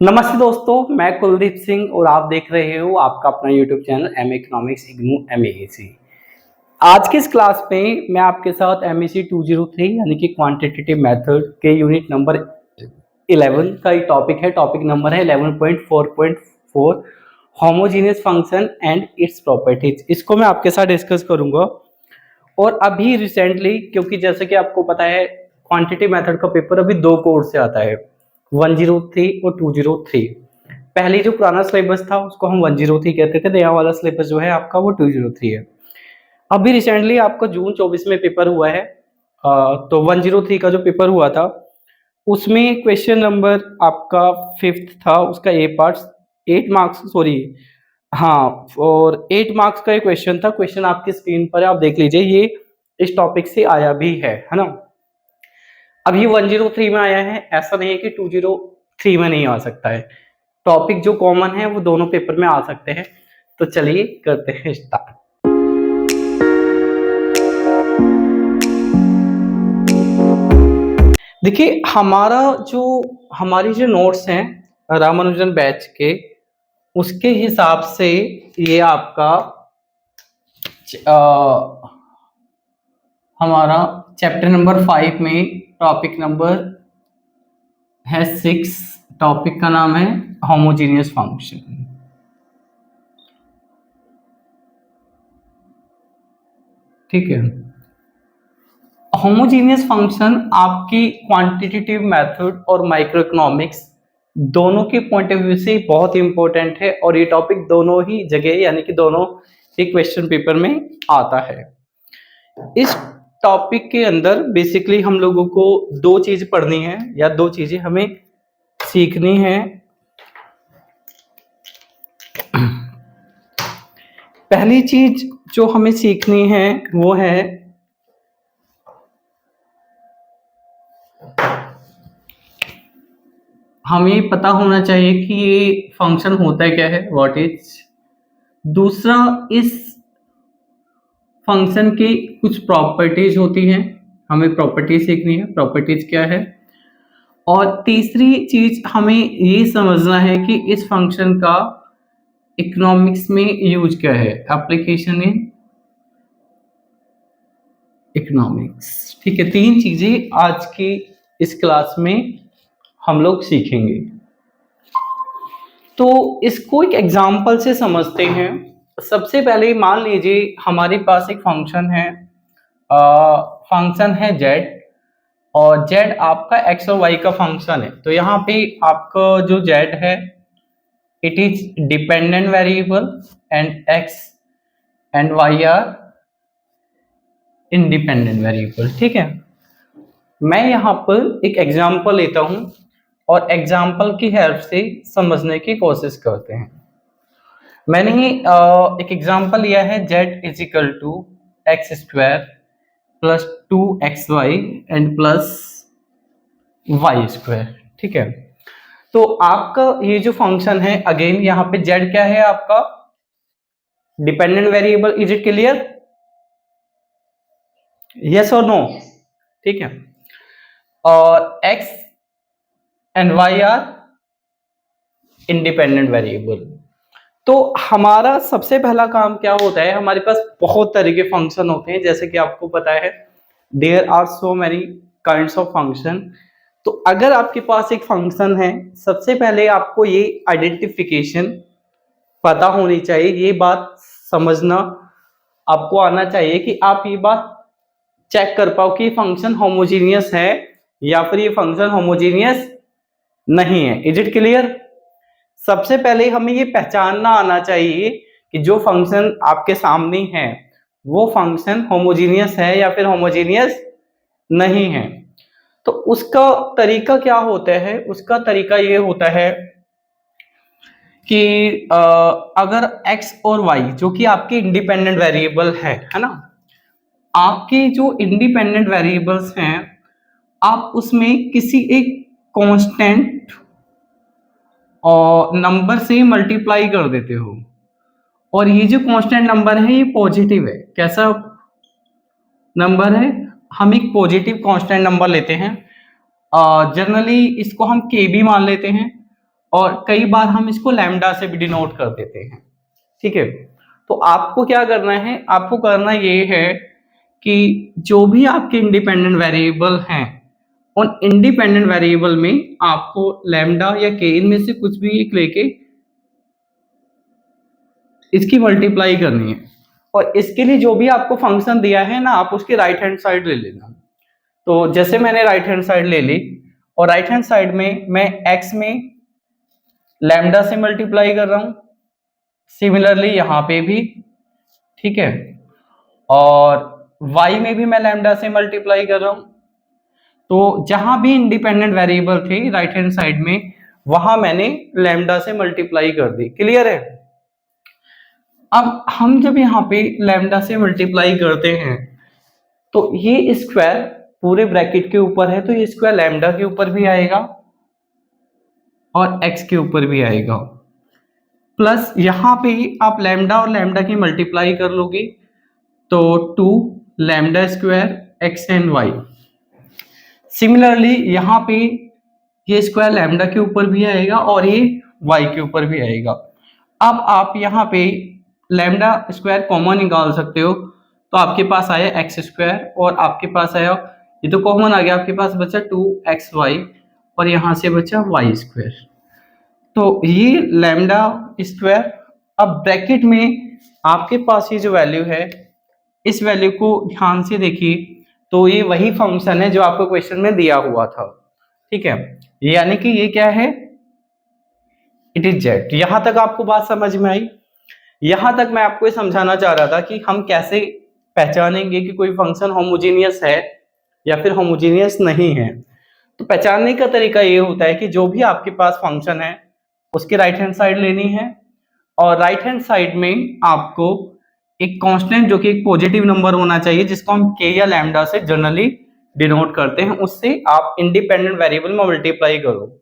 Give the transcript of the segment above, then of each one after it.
नमस्ते दोस्तों, मैं कुलदीप सिंह और आप देख रहे हो आपका अपना YouTube channel M economics IGNOU MEAC। आज के इस क्लास में मैं आपके साथ MEC 203 यानी कि क्वांटिटेटिव मेथड के यूनिट नंबर 11 का एक टॉपिक है। टॉपिक नंबर है 11.4.4 homogeneous function and its properties. इसको मैं आपके साथ डिस्कस करूंगा। और अभी रिसेंटली, क्योंकि जैसे कि आपको पता है क्वांटिटेटिव मेथड का पेपर अभी दो कोड से आता है, 103 और 203। पहले जो पुराना सिलेबस था उसको हम 103 कहते थे, नया वाला सिलेबस जो है आपका वो 203 है। अभी रिसेंटली आपका जून 24 में पेपर हुआ है। तो 103 का जो पेपर हुआ था उसमें क्वेश्चन नंबर आपका 5th था, उसका ए पार्ट 8 मार्क्स, सॉरी हाँ, और 8 मार्क्स का एक क्वेश्चन था। क्वेश्चन आपकी स्क्रीन पर है, आप देख लीजिए। ये इस टॉपिक से आया भी है ना। अभी 103 में आया है, ऐसा नहीं है कि 203 में नहीं आ सकता है। टॉपिक जो कॉमन है वो दोनों पेपर में आ सकते हैं। तो चलिए करते हैं स्टार्ट। देखिए, हमारी जो नोट्स हैं रामानुजन बैच के, उसके हिसाब से ये आपका हमारा चैप्टर नंबर 5 में टॉपिक नंबर है 6। टॉपिक का नाम है होमोजेनियस फंक्शन। ठीक है, होमोजेनियस फंक्शन आपकी क्वांटिटेटिव मेथड और माइक्रो इकोनॉमिक्स दोनों के पॉइंट ऑफ व्यू से बहुत इंपॉर्टेंट है। और ये टॉपिक दोनों ही जगह यानी कि दोनों ही क्वेश्चन पेपर में आता है। इस टॉपिक के अंदर बेसिकली हम लोगों को दो चीज पढ़नी है या दो चीजें हमें सीखनी है। पहली चीज जो हमें सीखनी है वो है हमें पता होना चाहिए कि ये फंक्शन होता है क्या है, व्हाट इज। दूसरा, इस फंक्शन की कुछ प्रॉपर्टीज होती हैं, हमें प्रॉपर्टीज सीखनी है, प्रॉपर्टीज क्या है। और तीसरी चीज हमें ये समझना है कि इस फंक्शन का इकोनॉमिक्स में यूज क्या है, एप्लीकेशन इन इकोनॉमिक्स। ठीक है, तीन चीजें आज की इस क्लास में हम लोग सीखेंगे। तो इसको एक एग्जाम्पल से समझते हैं। सबसे पहले मान लीजिए हमारे पास एक फंक्शन है, फंक्शन है z, और z आपका x और y का फंक्शन है। तो यहाँ पे आपका जो z है it is dependent variable and x and y are independent variable. ठीक है, मैं यहाँ पर एक एग्जाम्पल लेता हूँ और एग्जाम्पल की हेल्प से समझने की कोशिश करते हैं। मैंने एक एग्जाम्पल लिया है z is equal to x square plus 2xy and plus y square. ठीक है, तो आपका ये जो फंक्शन है, अगेन यहाँ पे z क्या है आपका dependent variable. Is it clear? Yes और नो? ठीक है, और x and y are independent variable. तो हमारा सबसे पहला काम क्या होता है, हमारे पास बहुत तरह के फंक्शन होते हैं, जैसे कि आपको पता है there are so many kinds of function. तो अगर आपके पास एक फंक्शन है, सबसे पहले आपको ये आइडेंटिफिकेशन पता होनी चाहिए, ये बात समझना आपको आना चाहिए कि आप ये बात चेक कर पाओ कि फंक्शन होमोजेनियस है या फिर ये फंक्शन होमोजेनियस नहीं है। Is it clear? सबसे पहले हमें ये पहचानना आना चाहिए कि जो फंक्शन आपके सामने है वो फंक्शन होमोजेनियस है या फिर होमोजेनियस नहीं है। तो उसका तरीका क्या होता है? उसका तरीका ये होता है कि अगर x और y जो कि आपके इंडिपेंडेंट वेरिएबल है ना, आपके जो इंडिपेंडेंट वेरिएबल्स हैं आप उसमें किसी एक कांस्टेंट और नंबर से मल्टीप्लाई कर देते हो, और ये जो कांस्टेंट नंबर है ये पॉजिटिव है। कैसा नंबर है? हम एक पॉजिटिव कांस्टेंट नंबर लेते हैं, जनरली इसको हम के भी मान लेते हैं। और कई बार हम इसको लैम्डा से भी डिनोट कर देते हैं। ठीक है, तो आपको क्या करना है, आपको करना ये है कि जो भी आपके इंडिपेंडेंट वेरिएबल हैं उन इंडिपेंडेंट वेरिएबल में आपको लैम्डा या के इनमें से कुछ भी एक लेके इसकी मल्टीप्लाई करनी है। और इसके लिए जो भी आपको फंक्शन दिया है ना, आप उसकी राइट हैंड साइड ले लेना। तो जैसे मैंने राइट हैंड साइड ले ली और राइट हैंड साइड में मैं x में लैम्डा से मल्टीप्लाई कर रहा हूं, सिमिलरली यहां पे भी, ठीक है, और y में भी मैं लैम्डा से मल्टीप्लाई कर रहा हूं। तो जहां भी इंडिपेंडेंट वेरिएबल थे राइट हैंड साइड में, वहां मैंने लैम्डा से मल्टीप्लाई कर दी। क्लियर है? अब हम जब यहाँ पे लैम्डा से मल्टीप्लाई करते हैं तो ये स्क्वायर पूरे ब्रैकेट के ऊपर है, तो ये स्क्वायर लैम्डा के ऊपर भी आएगा और x के ऊपर भी आएगा, प्लस यहाँ पे आप लैम्डा और लैम्डा की मल्टीप्लाई कर लोगे तो 2 lambda square x and y। Similarly यहाँ पे ये स्क्वायर लैम्डा के ऊपर भी आएगा और ये y के ऊपर भी आएगा। अब आप यहाँ पे लैम्डा स्क्वायर कॉमन निकाल सकते हो, तो आपके पास आया एक्स स्क्वायर और आपके पास आया, ये तो कॉमन आ गया, आपके पास बचा 2xy और यहाँ से बचा y स्क्वायर। तो ये लैम्डा स्क्वायर। अब ब्रैकेट में आपके पास ये जो वैल्यू है, इस वैल्यू को ध्यान से देखिए, तो ये वही फंक्शन है जो आपको क्वेश्चन में दिया हुआ था। ठीक है, यानी कि ये क्या है, इट इज जेड। यहां तक आपको बात समझ में आई? यहां तक मैं आपको ये समझाना चाह रहा था कि हम कैसे पहचानेंगे कि कोई फंक्शन होमोजेनियस है या फिर होमोजेनियस नहीं है। तो पहचानने का तरीका ये होता है कि जो भी आपके पास फंक्शन है उसकी राइट हैंड साइड लेनी है और राइट हैंड साइड में आपको एक कांस्टेंट जो कि एक पॉजिटिव नंबर होना चाहिए, जिसको हम के या लैम्डा से जनरली डिनोट करते हैं, उससे आप इंडिपेंडेंट वेरिएबल में मल्टीप्लाई करो।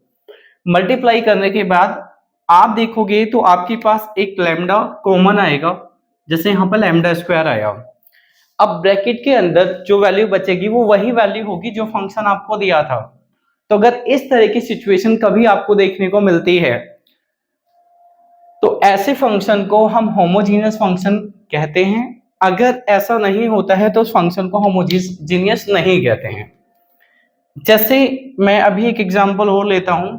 मल्टीप्लाई करने के बाद आप देखोगे तो आपके पास एक लैम्डा कॉमन आएगा, जैसे यहाँ पर लैम्डा स्क्वायर आया। अब ब्रैकेट के अंदर जो वैल्यू बचेगी वो वही वैल्यू होगी जो फंक्शन आपको दिया था। तो अगर इस तरह की सिचुएशन कभी आपको देखने को मिलती है तो ऐसे फंक्शन को हम होमोजीनियस फंक्शन कहते हैं। अगर ऐसा नहीं होता है तो उस फंक्शन को होमोजीनियस नहीं कहते हैं। जैसे मैं अभी एक एग्जांपल और लेता हूं,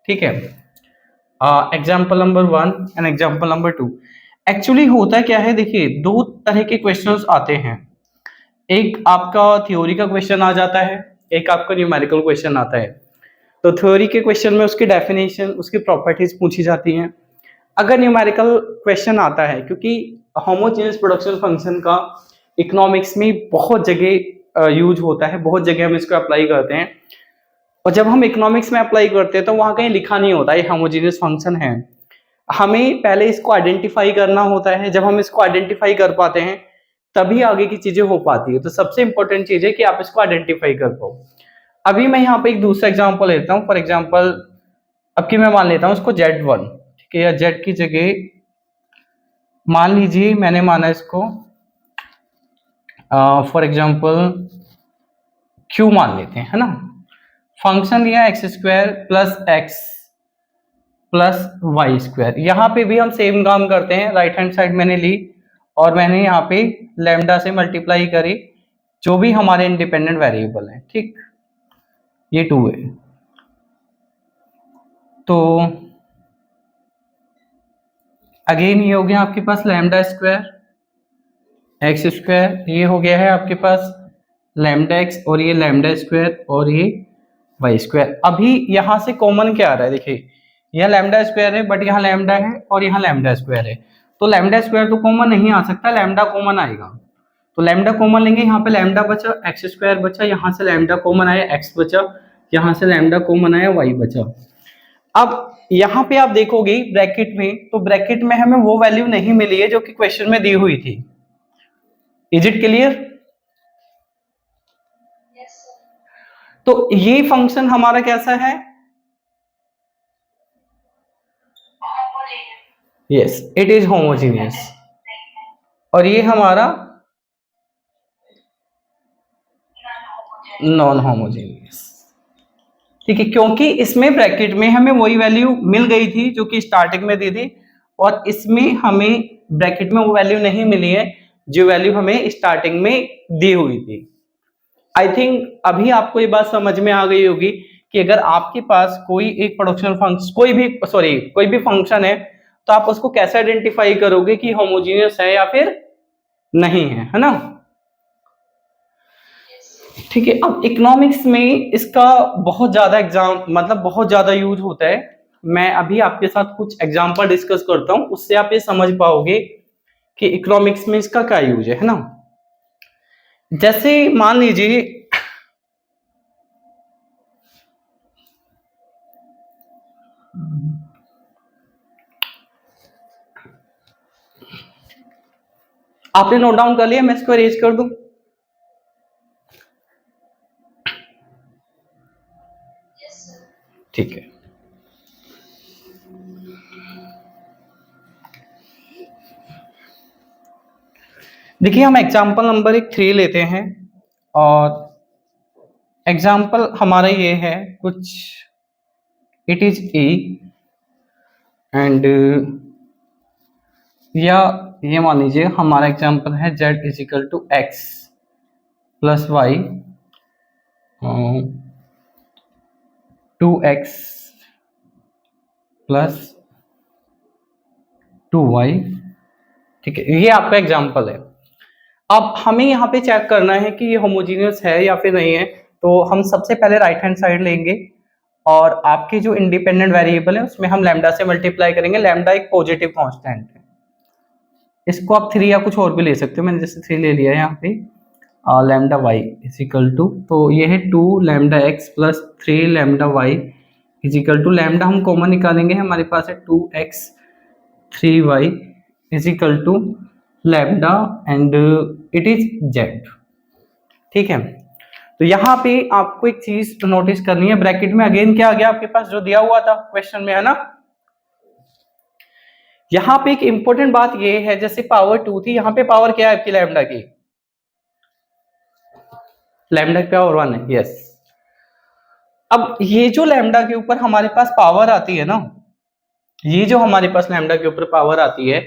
ठीक है, example number 1 and example number 2। Actually होता क्या है, देखिए दो तरह के क्वेश्चंस आते हैं। एक आपका थ्योरी का क्वेश्चन आ जाता है, एक आपका न्यूमेरिकल क्वेश्चन आता है। तो थ्योरी के क्वेश्चन में उसकी डेफिनेशन, उसकी प्रॉपर्टीज पूछी जाती हैं। अगर न्यूमेरिकल क्वेश्चन आता है, क्योंकि होमोजेनियस प्रोडक्शन फंक्शन का इकोनॉमिक्स में बहुत जगह यूज होता है, बहुत जगह हम इसको अप्लाई करते हैं, और जब हम इकोनॉमिक्स में अप्लाई करते हैं तो वहां कहीं लिखा नहीं होता ये होमोजेनियस फंक्शन है। हमें पहले इसको आइडेंटिफाई करना होता है। जब हम इसको आइडेंटिफाई कर पाते हैं तभी आगे की चीजें हो पाती है। तो सबसे इंपॉर्टेंट चीज है कि आप इसको आइडेंटिफाई कर पाओ। अभी मैं यहाँ पे एक दूसरा एग्जांपल लेता हूँ। फॉर एग्जांपल अब की मैं मान लेता हूँ इसको Z1, ठीक है, या Z की जगह मान लीजिए मैंने माना इसको फॉर एग्जांपल Q मान लेते हैं, है ना। फंक्शन लिया x square plus x plus y square. यहाँ पे भी हम सेम काम करते हैं, राइट हैंड साइड मैंने ली और मैंने यहाँ पे लैम्डा से मल्टीप्लाई करी जो भी हमारे इंडिपेंडेंट वेरिएबल है, ठीक, ये 2 है। तो अगेन ये हो गया आपके पास लैम्डा स्क्वायर एक्स स्क्वायर, ये हो गया है आपके पास लैम्डा एक्स और ये लैम्डा स्क्वायर और ये वाई स्क्वायर। अभी यहाँ से कॉमन क्या आ रहा है, देखिए यह लैम्डा स्क्वायर है बट यहाँ लैम्डा है और यहाँ लैम्डा स्क्वायर है, तो लैम्डा स्क्वायर तो कॉमन नहीं आ सकता, लैम्डा कॉमन आएगा। तो लैम्डा कॉमन लेंगे, यहाँ पे लैम्डा बचा, एक्स स्क्वायर बचा, यहाँ से लैम्डा कॉमन आया, एक्स बचा, यहाँ से लैम्डा कॉमन आया, वाई बचा। अब यहाँ पे आप देखोगे ब्रैकेट में, तो ब्रैकेट में हमें वो वैल्यू नहीं मिली है जो कि क्वेश्चन में दी हुई थी। Is it clear? तो ये फंक्शन हमारा कैसा है? Yes, it is homogeneous. और ये हमारा नॉन होमोजीनियस। ठीक है, क्योंकि इसमें ब्रैकेट में हमें वही वैल्यू मिल गई थी जो कि स्टार्टिंग में दी थी, और इसमें हमें ब्रैकेट में वो वैल्यू नहीं मिली है जो वैल्यू हमें स्टार्टिंग में दी हुई थी। आई थिंक अभी आपको ये बात समझ में आ गई होगी कि अगर आपके पास कोई एक प्रोडक्शन फंक्शन कोई भी फंक्शन है तो आप उसको कैसे आइडेंटिफाई करोगे कि होमोजेनियस है या फिर नहीं है ना। ठीक है, अब इकोनॉमिक्स में इसका बहुत ज्यादा बहुत ज्यादा यूज होता है। मैं अभी आपके साथ कुछ एग्जांपल डिस्कस करता हूं, उससे आप ये समझ पाओगे कि इकोनॉमिक्स में इसका क्या यूज है ना। जैसे मान लीजिए आपने नोट डाउन कर लिया, मैं इसको अरेंज कर दूं। ठीक है, देखिए हम एग्जांपल नंबर 3 लेते हैं और एग्जांपल हमारा ये है कुछ, इट इज ए एंड या ये मान लीजिए हमारा एग्जांपल है z is equal to x plus y 2x plus 2y। ठीक है, ये आपका एग्जांपल है। अब हमें यहाँ पे चेक करना है कि ये होमोजेनियस है या फिर नहीं है, तो हम सबसे पहले राइट हैंड साइड लेंगे और आपके जो इंडिपेंडेंट वेरिएबल है उसमें हम लैम्डा से मल्टीप्लाई करेंगे। लैम्डा एक पॉजिटिव कांस्टेंट है, इसको आप 3 या कुछ और भी ले सकते हो, मैंने जैसे 3 ले लिया है यहाँ पे। Lambda y is equal to, तो ये है 2 lambda x plus 3 lambda y is equal to, lambda हम कॉमन निकालेंगे, हमारे पास है 2x 3y is equal to lambda and it is z। ठीक है, तो यहाँ पे आपको एक चीज नोटिस करनी है, ब्रैकेट में अगेन क्या आ गया आपके पास जो दिया हुआ था क्वेश्चन में, है ना। यहाँ पे एक इंपॉर्टेंट बात ये है, जैसे पावर 2 थी, यहाँ पे पावर क्या है आपकी लैम्डा की, लैम्डा की पावर 1 है, यस। अब ये जो लैम्डा के ऊपर हमारे पास पावर आती है ना, ये जो हमारे पास लैम्डा के ऊपर पावर आती है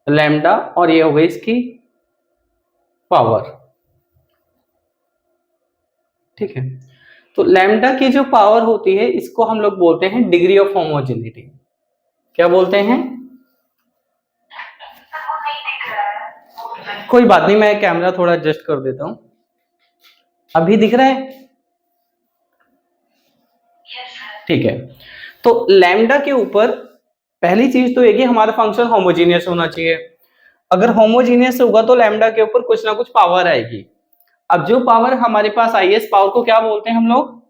लैम्डा, और ये हो गई इसकी पावर। ठीक है, तो लैम्डा की जो पावर होती है इसको हम लोग बोलते हैं डिग्री ऑफ होमोजेनिटी। क्या बोलते हैं? कोई बात नहीं, मैं कैमरा थोड़ा एडजस्ट कर देता हूं। अभी दिख रहा है? ठीक है, तो लैम्डा के ऊपर पहली चीज तो ये कि हमारा फंक्शन होमोजेनियस होना चाहिए। अगर होमोजेनियस होगा तो लैम्डा के ऊपर कुछ ना कुछ पावर आएगी। अब जो पावर हमारे पास आई है, इस पावर को क्या बोलते हैं हम लोग?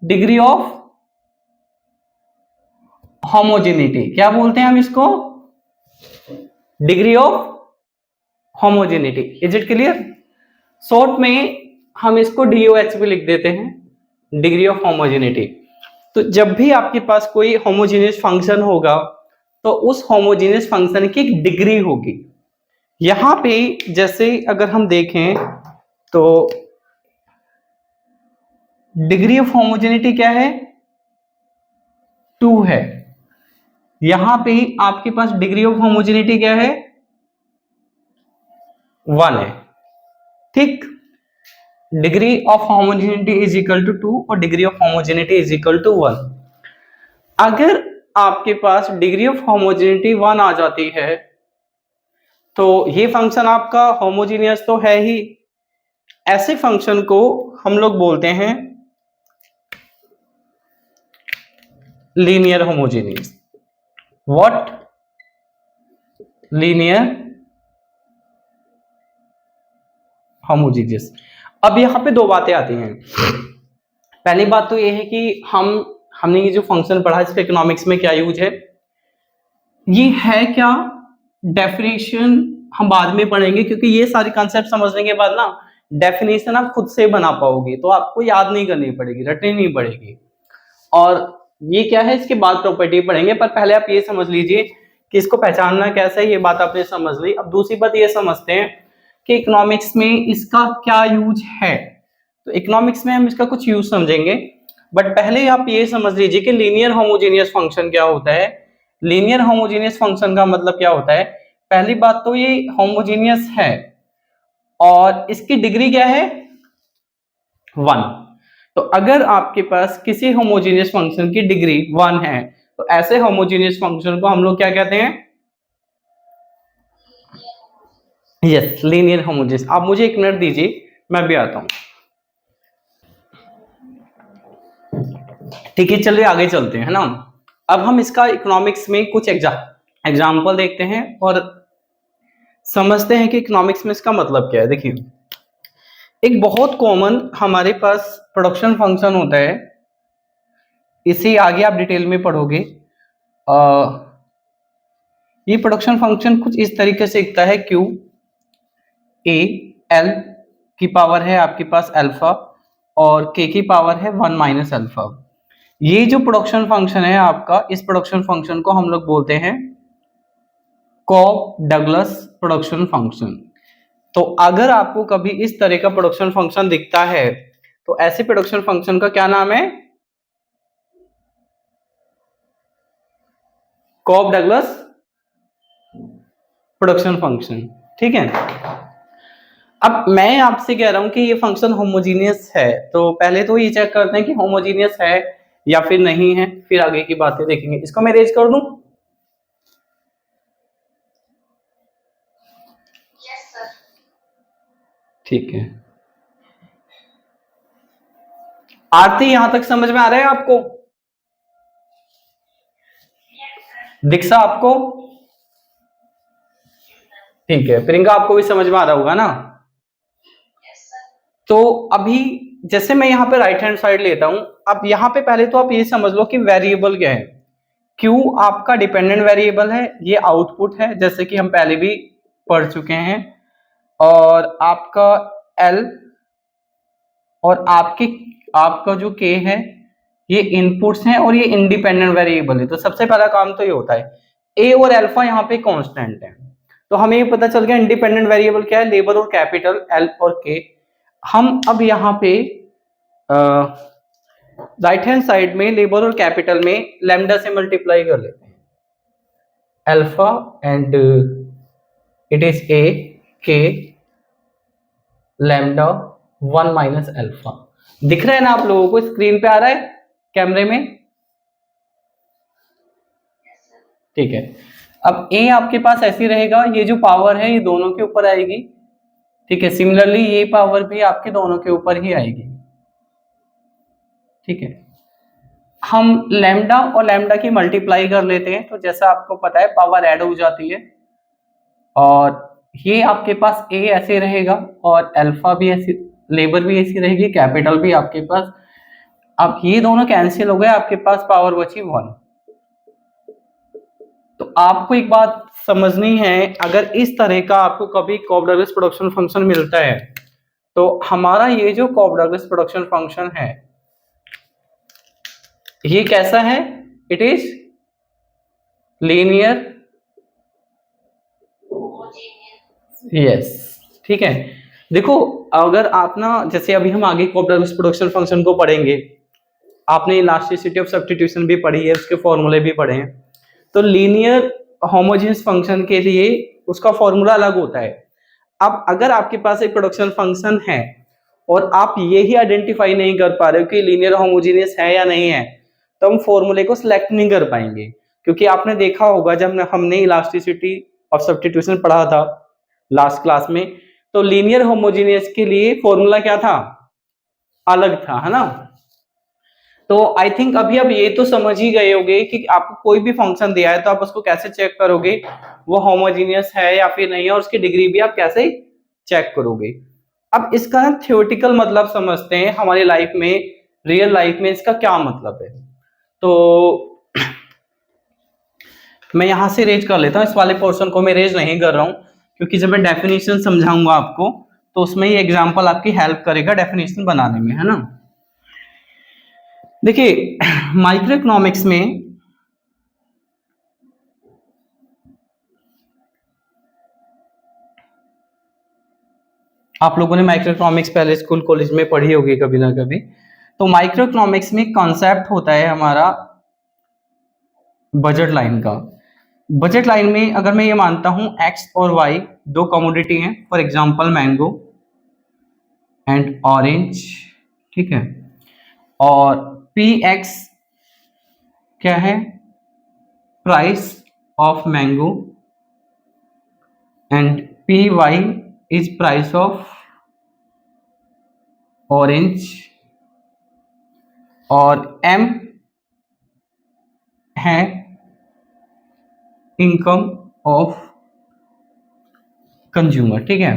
Degree of homogeneity. क्या बोलते हैं हम इसको? Degree of homogeneity. Is it clear? Short में हम इसको DOH भी लिख देते हैं, डिग्री ऑफ होमोजेनिटी। तो जब भी आपके पास कोई होमोजेनियस फंक्शन होगा तो उस होमोजेनियस फंक्शन की एक डिग्री होगी। यहां पे जैसे अगर हम देखें तो डिग्री ऑफ होमोजेनिटी क्या है? 2 है। यहां पे आपके पास डिग्री ऑफ होमोजेनिटी क्या है? 1 है। ठीक, degree of homogeneity is equal to 2 और degree of homogeneity is equal to 1। अगर आपके पास डिग्री ऑफ होमोजेनिटी 1 आ जाती है तो ये फंक्शन आपका होमोजेनियस तो है ही। ऐसे फंक्शन को हम लोग बोलते हैं linear homogeneous. What? Linear homogeneous. अब यहां पे 2 बातें आती हैं। पहली बात तो ये है कि हमने ये जो फंक्शन पढ़ा इसका इकोनॉमिक्स में क्या यूज है, ये है क्या? डेफिनेशन हम बाद में पढ़ेंगे, क्योंकि ये सारी कॉन्सेप्ट समझने के बाद ना डेफिनेशन आप खुद से बना पाओगे, तो आपको याद नहीं करनी पड़ेगी, रटनी नहीं पड़ेगी। और ये क्या है, इसके बाद प्रॉपर्टी पढ़ेंगे, पर पहले आप ये समझ लीजिए कि इसको पहचानना कैसे है, ये बात आपने समझ ली। अब दूसरी बात ये समझते हैं कि इकोनॉमिक्स में इसका क्या यूज है। तो इकोनॉमिक्स में हम इसका कुछ यूज समझेंगे, बट पहले आप ये समझ लीजिए कि लीनियर होमोजेनियस फंक्शन क्या होता है। लीनियर होमोजेनियस फंक्शन का मतलब क्या होता है। पहली बात तो ये होमोजेनियस है और इसकी डिग्री क्या है, 1। तो अगर आपके पास किसी होमोजेनियस फंक्शन की डिग्री 1 है तो ऐसे होमोजेनियस फंक्शन को हम लोग क्या कहते हैं, यस, लीनियर होमोजेनियस। आप मुझे 1 मिनट दीजिए, मैं भी आता हूं। ठीक है, चलिए आगे चलते हैं, है ना। अब हम इसका इकोनॉमिक्स में कुछ एग्जाम्पल देखते हैं और समझते हैं कि इकोनॉमिक्स में इसका मतलब क्या है। देखिए, एक बहुत कॉमन हमारे पास प्रोडक्शन फंक्शन होता है, इसे आगे आप डिटेल में पढ़ोगे। ये प्रोडक्शन फंक्शन कुछ इस तरीके से दिखता है, क्यू ए एल की पावर है आपके पास अल्फा और के की पावर है 1 माइनस अल्फा। ये जो प्रोडक्शन फंक्शन है आपका, इस प्रोडक्शन फंक्शन को हम लोग बोलते हैं कॉप डगलस प्रोडक्शन फंक्शन। तो अगर आपको कभी इस तरह का प्रोडक्शन फंक्शन दिखता है तो ऐसे प्रोडक्शन फंक्शन का क्या नाम है, कॉप डगलस प्रोडक्शन फंक्शन। ठीक है, अब मैं आपसे कह रहा हूं कि ये फंक्शन होमोजीनियस है, तो पहले तो ये चेक करते हैं कि होमोजीनियस है या फिर नहीं है, फिर आगे की बातें देखेंगे। इसको मैं रेज कर दूं, यस सर। ठीक है, आरती यहां तक समझ में आ रहा है आपको, दीक्षा आपको, ठीक है, प्रियंका आपको भी समझ में आ रहा होगा ना। तो अभी जैसे मैं यहाँ पे राइट हैंड साइड लेता हूं, अब यहाँ पे पहले तो आप ये समझ लो कि वेरिएबल क्या है। क्यू आपका डिपेंडेंट वेरिएबल है, ये आउटपुट है जैसे कि हम पहले भी पढ़ चुके हैं, और आपका एल और आपका जो के है ये इनपुट्स हैं और ये इंडिपेंडेंट वेरिएबल है। तो सबसे पहला काम तो ये होता है, ए और अल्फा यहाँ पे कांस्टेंट है, तो हमें ये पता चल गया इंडिपेंडेंट वेरिएबल क्या है, लेबर और कैपिटल एल और के। हम अब यहाँ पे राइट हैंड साइड में लेबर और कैपिटल में लैम्डा से मल्टीप्लाई कर लेते हैं, alpha and it is a के लैम्डा 1 माइनस अल्फा। दिख रहा है ना आप लोगों को, स्क्रीन पे आ रहा है कैमरे में, ठीक है। अब ए आपके पास ऐसी रहेगा, ये जो पावर है ये दोनों के ऊपर आएगी, ठीक है। सिमिलरली ये पावर भी आपके दोनों के ऊपर ही आएगी, ठीक है। हम लैम्डा और लैम्डा की मल्टीप्लाई कर लेते हैं, तो जैसा आपको पता है पावर ऐड हो जाती है, और ये आपके पास ए ऐसे रहेगा और अल्फा भी ऐसी, लेबर भी ऐसी रहेगी, कैपिटल भी आपके पास। अब ये दोनों कैंसिल हो गए, आपके पास पावर बची 1। तो आपको एक बात समझनी है, अगर इस तरह का आपको कभी कॉप डगलस प्रोडक्शन फंक्शन मिलता है तो हमारा ये जो कॉप डगलस प्रोडक्शन फंक्शन है ये कैसा है, इट इज लीनियर, यस, ठीक है। देखो, अगर आप ना, जैसे अभी हम आगे कॉप डगलस प्रोडक्शन फंक्शन को पढ़ेंगे, आपने इलास्टिसिटी ऑफ सब्स्टिट्यूशन भी पढ़ी है, उसके फॉर्मूले भी पढ़े हैं। तो लीनियर होमोजेनियस फंक्शन के लिए उसका फॉर्मूला अलग होता है। अब अगर आपके पास एक प्रोडक्शन फंक्शन है और आप ये ही आइडेंटिफाई नहीं कर पा रहे हो कि लीनियर होमोजेनियस है या नहीं है, तो हम फॉर्मूले को सिलेक्ट नहीं कर पाएंगे। क्योंकि आपने देखा होगा जब हमने इलास्टिसिटी ऑफ सब्स्टिट्यूशन पढ़ा था लास्ट क्लास में, तो लीनियर होमोजेनियस के लिए फॉर्मूला क्या था, अलग था, है ना। तो आई थिंक अभी आप ये तो समझ ही गए होंगे कि आपको कोई भी फंक्शन दिया है तो आप उसको कैसे चेक करोगे वो होमोजेनियस है या फिर नहीं है, और उसकी डिग्री भी आप कैसे चेक करोगे। अब इसका थ्योरेटिकल मतलब समझते हैं, हमारी लाइफ में, रियल लाइफ में इसका क्या मतलब है। तो मैं यहां से रेज कर लेता हूं, इस वाले पोर्शन को मैं रेज नहीं कर रहा हूं क्योंकि जब मैं डेफिनेशन समझाऊंगा आपको तो उसमें ये एग्जांपल आपकी हेल्प करेगा डेफिनेशन बनाने में, है ना। देखिए, माइक्रो इकोनॉमिक्स में आप लोगों ने माइक्रोइकोनॉमिक्स पहले स्कूल कॉलेज में पढ़ी होगी कभी ना कभी। तो माइक्रोइकोनॉमिक्स में कॉन्सेप्ट होता है हमारा बजट लाइन का। बजट लाइन में अगर मैं ये मानता हूं एक्स और वाई दो कमोडिटी हैं, for example mango and orange, ठीक है, और पी एक्स क्या है, price of mango, and p y is price of orange, और एम है इनकम ऑफ कंज्यूमर, ठीक है।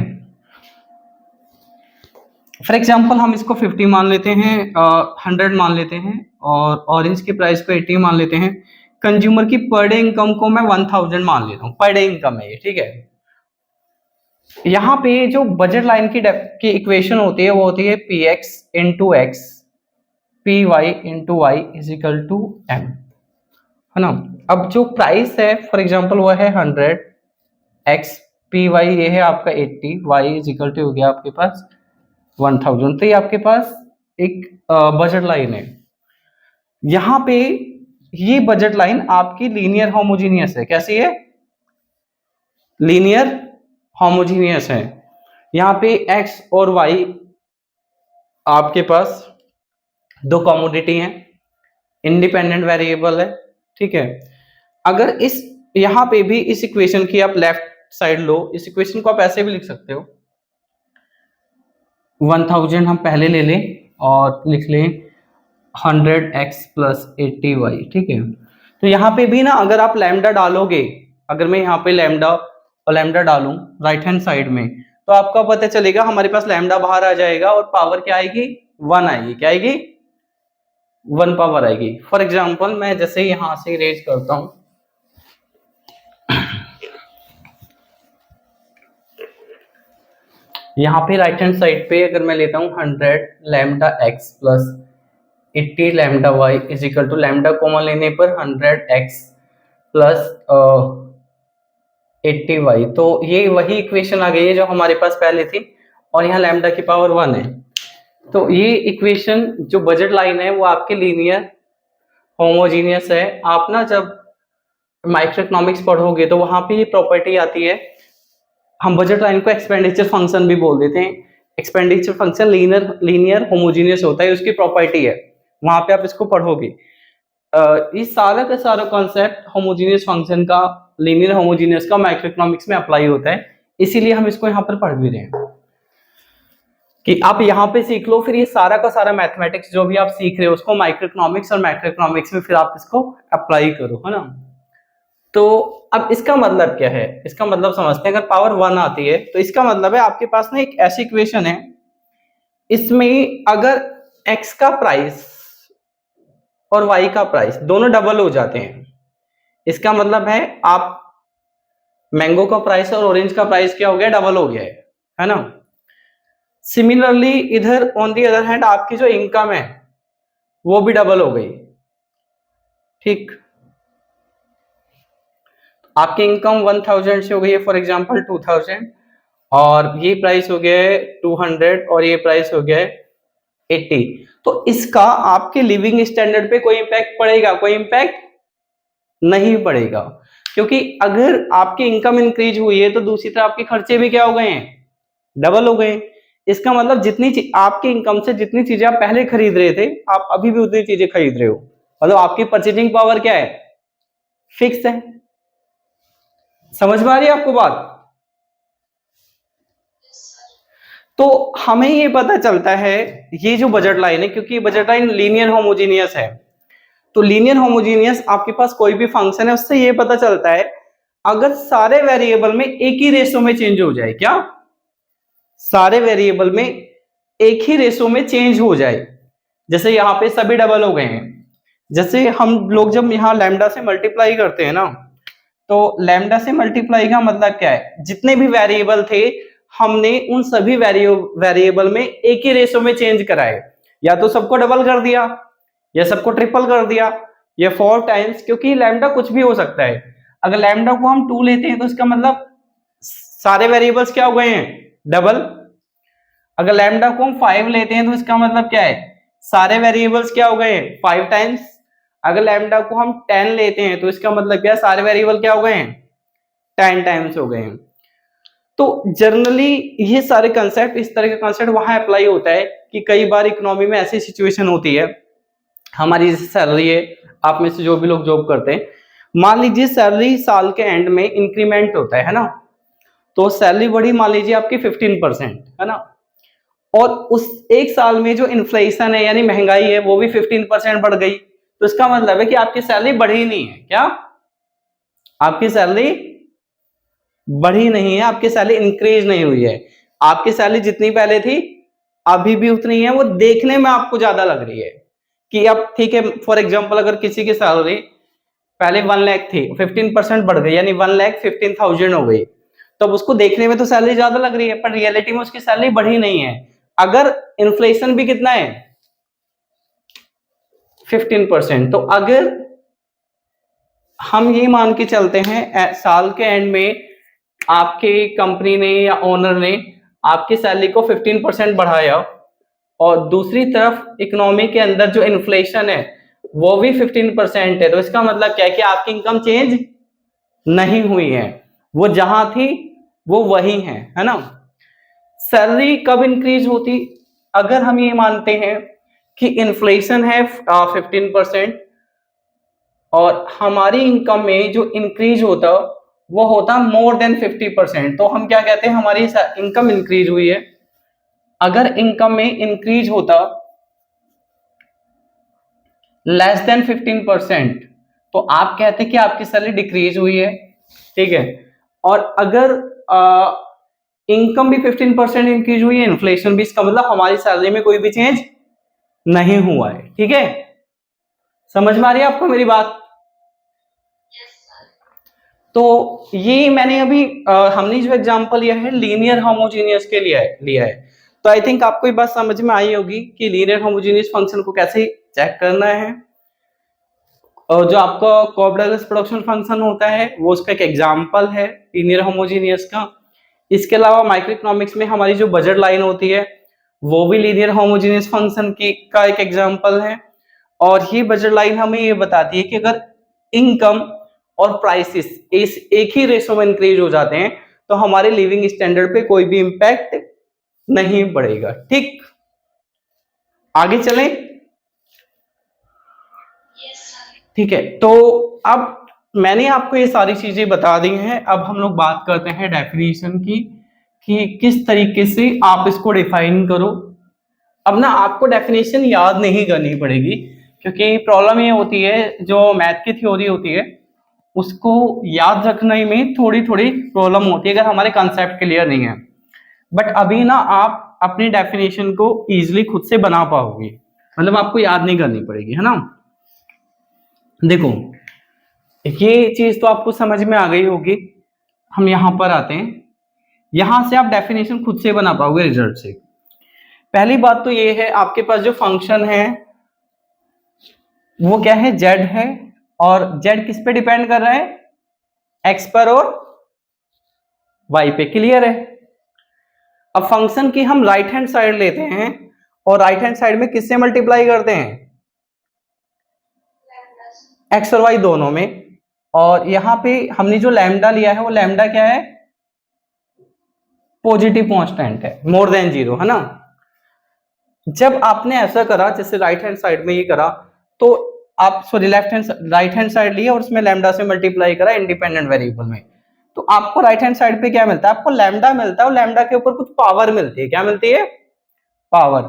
फॉर एग्जाम्पल हम इसको 50 मान लेते हैं, 100 मान लेते हैं, और ऑरेंज की प्राइस को 80 मान लेते हैं। कंज्यूमर की पर डे इनकम को मैं 1000 मान लेता हूँ, पर डे इनकम है ये, ठीक है। यहाँ पे जो बजट लाइन की इक्वेशन होती है वो होती है p x into x, p y into y is equal to M, है ना। अब जो प्राइस है फॉर एग्जाम्पल वो है 100, एक्स पी वाई ये है आपका 80, वाई इज इक्वल टू हो गया आपके पास 1000। तो ये आपके पास एक बजट लाइन है। यहाँ पे ये बजट लाइन आपकी लीनियर होमोजीनियस है। कैसी है? लीनियर होमोजीनियस है। यहाँ पे एक्स और वाई आपके पास दो कमोडिटी हैं, इंडिपेंडेंट वेरिएबल है, ठीक है। अगर इस यहाँ पे भी इस इक्वेशन की आप लेफ्ट साइड लो, इस इक्वेशन को आप ऐसे भी लिख सकते हो, 1000 हम पहले ले लें और लिख लें 100x प्लस 80y, ठीक है। तो यहाँ पे भी ना अगर आप लैम्डा डालोगे, अगर मैं यहाँ पे लैम्डा और लैम्डा डालूं राइट हैंड साइड में, तो आपका पता चलेगा हमारे पास लैम्डा बाहर आ जाएगा और पावर क्या आएगी? 1 आएगी। क्या आएगी? 1 पावर आएगी। फॉर एग्जाम्पल मैं जैसे यहां से इरेज करता हूं, यहाँ पे राइट हैंड साइड पे अगर मैं लेता हूँ 100 lambda x plus 80 lambda y is equal to lambda common लेने पर 100x प्लस 80y, तो ये वही इक्वेशन आ गई है जो हमारे पास पहले थी, और यहाँ लैम्डा की पावर 1 है। तो ये इक्वेशन जो बजट लाइन है वो आपके लीनियर होमोजीनियस है। आप ना जब माइक्रोइकोनॉमिक्स पढ़ोगे तो वहां पे ये प्रॉपर्टी आती है, हम बजट लाइन को एक्सपेंडिचर फंक्शन भी बोल देते हैं। एक्सपेंडिचर फंक्शन लीनियर होमोजीनियस होता है, उसकी प्रॉपर्टी है, वहां पे आप इसको पढ़ोगे। ये सारा का सारा कॉन्सेप्ट होमोजीनियस फंक्शन का, लीनियर होमोजीनियस का माइक्रोइकोनॉमिक्स में अप्लाई होता है, इसीलिए हम इसको यहाँ पर पढ़ भी रहे हैं कि आप यहाँ पे सीख लो, फिर ये सारा का सारा मैथमेटिक्स जो भी आप सीख रहे हो उसको माइक्रोइकोनॉमिक्स और मैक्रोइकोनॉमिक्स में फिर आप इसको अप्लाई करो, है ना। तो अब इसका मतलब क्या है? इसका मतलब समझते हैं। अगर पावर 1 आती है तो इसका मतलब है आपके पास ना एक ऐसी इक्वेशन है, इसमें अगर x का प्राइस और y का प्राइस दोनों डबल हो जाते हैं, इसका मतलब है आप मैंगो का प्राइस और ऑरेंज का प्राइस क्या हो गया? डबल हो गया है ना। सिमिलरली इधर ऑन दी अदर हैंड आपकी जो इनकम है वो भी डबल हो गई, ठीक। आपकी इनकम 1000 से हो गई है फॉर एग्जांपल 2000, और ये प्राइस हो गया है 200 और ये प्राइस हो गया है 80। तो इसका आपके लिविंग स्टैंडर्ड पे कोई इंपैक्ट पड़ेगा? कोई इंपैक्ट नहीं पड़ेगा, क्योंकि अगर आपकी इनकम इंक्रीज हुई है तो दूसरी तरफ आपके खर्चे भी क्या हो गए हैं? डबल हो गए। इसका मतलब जितनी आपकी इनकम से जितनी चीजें आप पहले खरीद रहे थे आप अभी भी उतनी चीजें खरीद रहे हो, मतलब आपकी परचेजिंग पावर क्या है? फिक्स है। समझ में आ रही है आपको बात? तो हमें ये पता चलता है ये जो बजट लाइन है, क्योंकि ये बजट लाइन लीनियर होमोजीनियस है, तो लीनियर होमोजीनियस आपके पास कोई भी फंक्शन है उससे ये पता चलता है अगर सारे वेरिएबल में एक ही रेशो में चेंज हो जाए, क्या सारे वेरिएबल में एक ही रेशो में चेंज हो जाए, जैसे यहाँ पे सभी डबल हो गए हैं। जैसे हम लोग जब यहाँ लैम्डा से मल्टीप्लाई करते हैं ना, तो लैम्डा से मल्टीप्लाई का मतलब क्या है? जितने भी वेरिएबल थे हमने उन सभी वेरिएबल में एक ही रेशो में चेंज कराए, या तो सबको डबल कर दिया या सबको ट्रिपल कर दिया या 4 टाइम्स, क्योंकि लैम्डा कुछ भी हो सकता है। अगर लैम्डा को हम 2 लेते हैं तो इसका मतलब सारे वेरिएबल्स क्या हो गए हैं? डबल। अगर लैम्डा को हम 5 लेते हैं तो इसका मतलब क्या है, सारे वेरिएबल्स क्या हो गए, 5 टाइम्स। अगर लैम्डा को हम 10 लेते हैं तो इसका मतलब क्या है, सारे वेरिएबल क्या हो गए हैं, 10 टाइम्स हो गए हैं। तो जनरली ये सारे कंसेप्ट, इस तरह का कंसेप्ट वहां अप्लाई होता है कि कई बार इकोनॉमी में ऐसी सिचुएशन होती है, हमारी जैसे सैलरी है, आप में से जो भी लोग जॉब करते हैं, मान लीजिए सैलरी साल के एंड में इंक्रीमेंट होता है ना, तो सैलरी बढ़ी मान लीजिए आपकी 15%, है ना, और उस एक साल में जो इन्फ्लेशन है यानी महंगाई है वो भी 15% बढ़ गई, तो इसका मतलब है कि आपकी सैलरी बढ़ी नहीं है। क्या आपकी सैलरी बढ़ी नहीं है, आपकी सैलरी इंक्रीज नहीं हुई है, आपकी सैलरी जितनी पहले थी अभी भी उतनी है, वो देखने में आपको ज्यादा लग रही है कि अब ठीक है। फॉर एग्जांपल अगर किसी की सैलरी पहले 1 लाख थी, 15% बढ़ गई यानी 1,15,000 हो गई, तब उसको देखने में तो सैलरी ज्यादा लग रही है, पर रियलिटी में उसकी सैलरी बढ़ी नहीं है। अगर इन्फ्लेशन भी कितना है, 15%, तो अगर हम ये मान के चलते हैं साल के एंड में आपके कंपनी ने या ओनर ने आपकी सैलरी को 15% बढ़ाया, और दूसरी तरफ इकोनॉमी के अंदर जो इन्फ्लेशन है वो भी 15% है, तो इसका मतलब क्या है कि आपकी इनकम चेंज नहीं हुई है, वो जहां थी वो वही है ना। सैलरी कब इंक्रीज होती, अगर हम ये मानते हैं कि इन्फ्लेशन है 15% और हमारी इनकम में जो इंक्रीज होता वो होता मोर देन 50%, तो हम क्या कहते हैं, हमारी इनकम इंक्रीज हुई है। अगर इनकम में इंक्रीज होता लेस देन 15%, तो आप कहते हैं कि आपकी सैलरी डिक्रीज हुई है, ठीक है। और अगर इनकम भी 15% इंक्रीज हुई है, इन्फ्लेशन भी, इसका मतलब हमारी सैलरी में कोई भी चेंज नहीं हुआ है, ठीक है। समझ में आ रही है आपको मेरी बात? तो ये मैंने अभी हमने जो एग्जांपल लिया है लीनियर होमोजेनियस के लिए लिया है, तो आई थिंक आपको ये बात समझ में आई होगी कि लीनियर होमोजेनियस फंक्शन को कैसे चेक करना है। और जो आपका कोऑर्डिनेट प्रोडक्शन फंक्शन होता है वो उसका एक एग्जांपल है लीनियर होमोजेनियस का। इसके अलावा माइक्रो इकोनॉमिक्स में हमारी जो बजट लाइन होती है वो भी लीनियर होमोजेनियस फंक्शन की का एक एग्जांपल है। और ये बजट लाइन हमें ये बताती है कि अगर इनकम और प्राइसेस इस एक ही रेशो में इंक्रीज हो जाते हैं तो हमारे लिविंग स्टैंडर्ड पे कोई भी इंपैक्ट नहीं पड़ेगा, ठीक। आगे चलें, ठीक है। तो अब मैंने आपको ये सारी चीजें बता दी हैं, अब हम लोग बात करते हैं डेफिनेशन की कि किस तरीके से आप इसको डिफाइन करो। अब ना आपको डेफिनेशन याद नहीं करनी पड़ेगी, क्योंकि प्रॉब्लम ये होती है जो मैथ की थ्योरी होती है उसको याद रखने में थोड़ी थोड़ी प्रॉब्लम होती है अगर हमारे कंसेप्ट क्लियर नहीं है। बट अभी ना आप अपनी डेफिनेशन को इजीली खुद से बना पाओगे, मतलब आपको याद नहीं करनी पड़ेगी, है ना। देखो ये चीज तो आपको समझ में आ गई होगी। हम यहां पर आते हैं, यहां से आप डेफिनेशन खुद से बना पाओगे रिजल्ट से। पहली बात तो ये है आपके पास जो फंक्शन है वो क्या है, z है, और z किस पे डिपेंड कर रहा है, x पर और y पे, क्लियर है। अब फंक्शन की हम राइट हैंड साइड लेते हैं और राइट हैंड साइड में किससे मल्टीप्लाई करते हैं, x और y दोनों में। और यहां पे हमने जो लैम्डा लिया है वो लैम्डा क्या है, पॉजिटिव कांस्टेंट है, मोर देन 0, है ना। जब आपने ऐसा करा जैसे राइट हैंड साइड में ये करा, तो आप सॉरी राइट हैंड साइड लिया और उसमें लैम्डा से मल्टीप्लाई करा इंडिपेंडेंट वेरिएबल में, तो आपको राइट हैंड साइड पे क्या मिलता है, आपको लैम्डा मिलता है और लैम्डा के ऊपर कुछ पावर मिलती है, क्या मिलती है, पावर,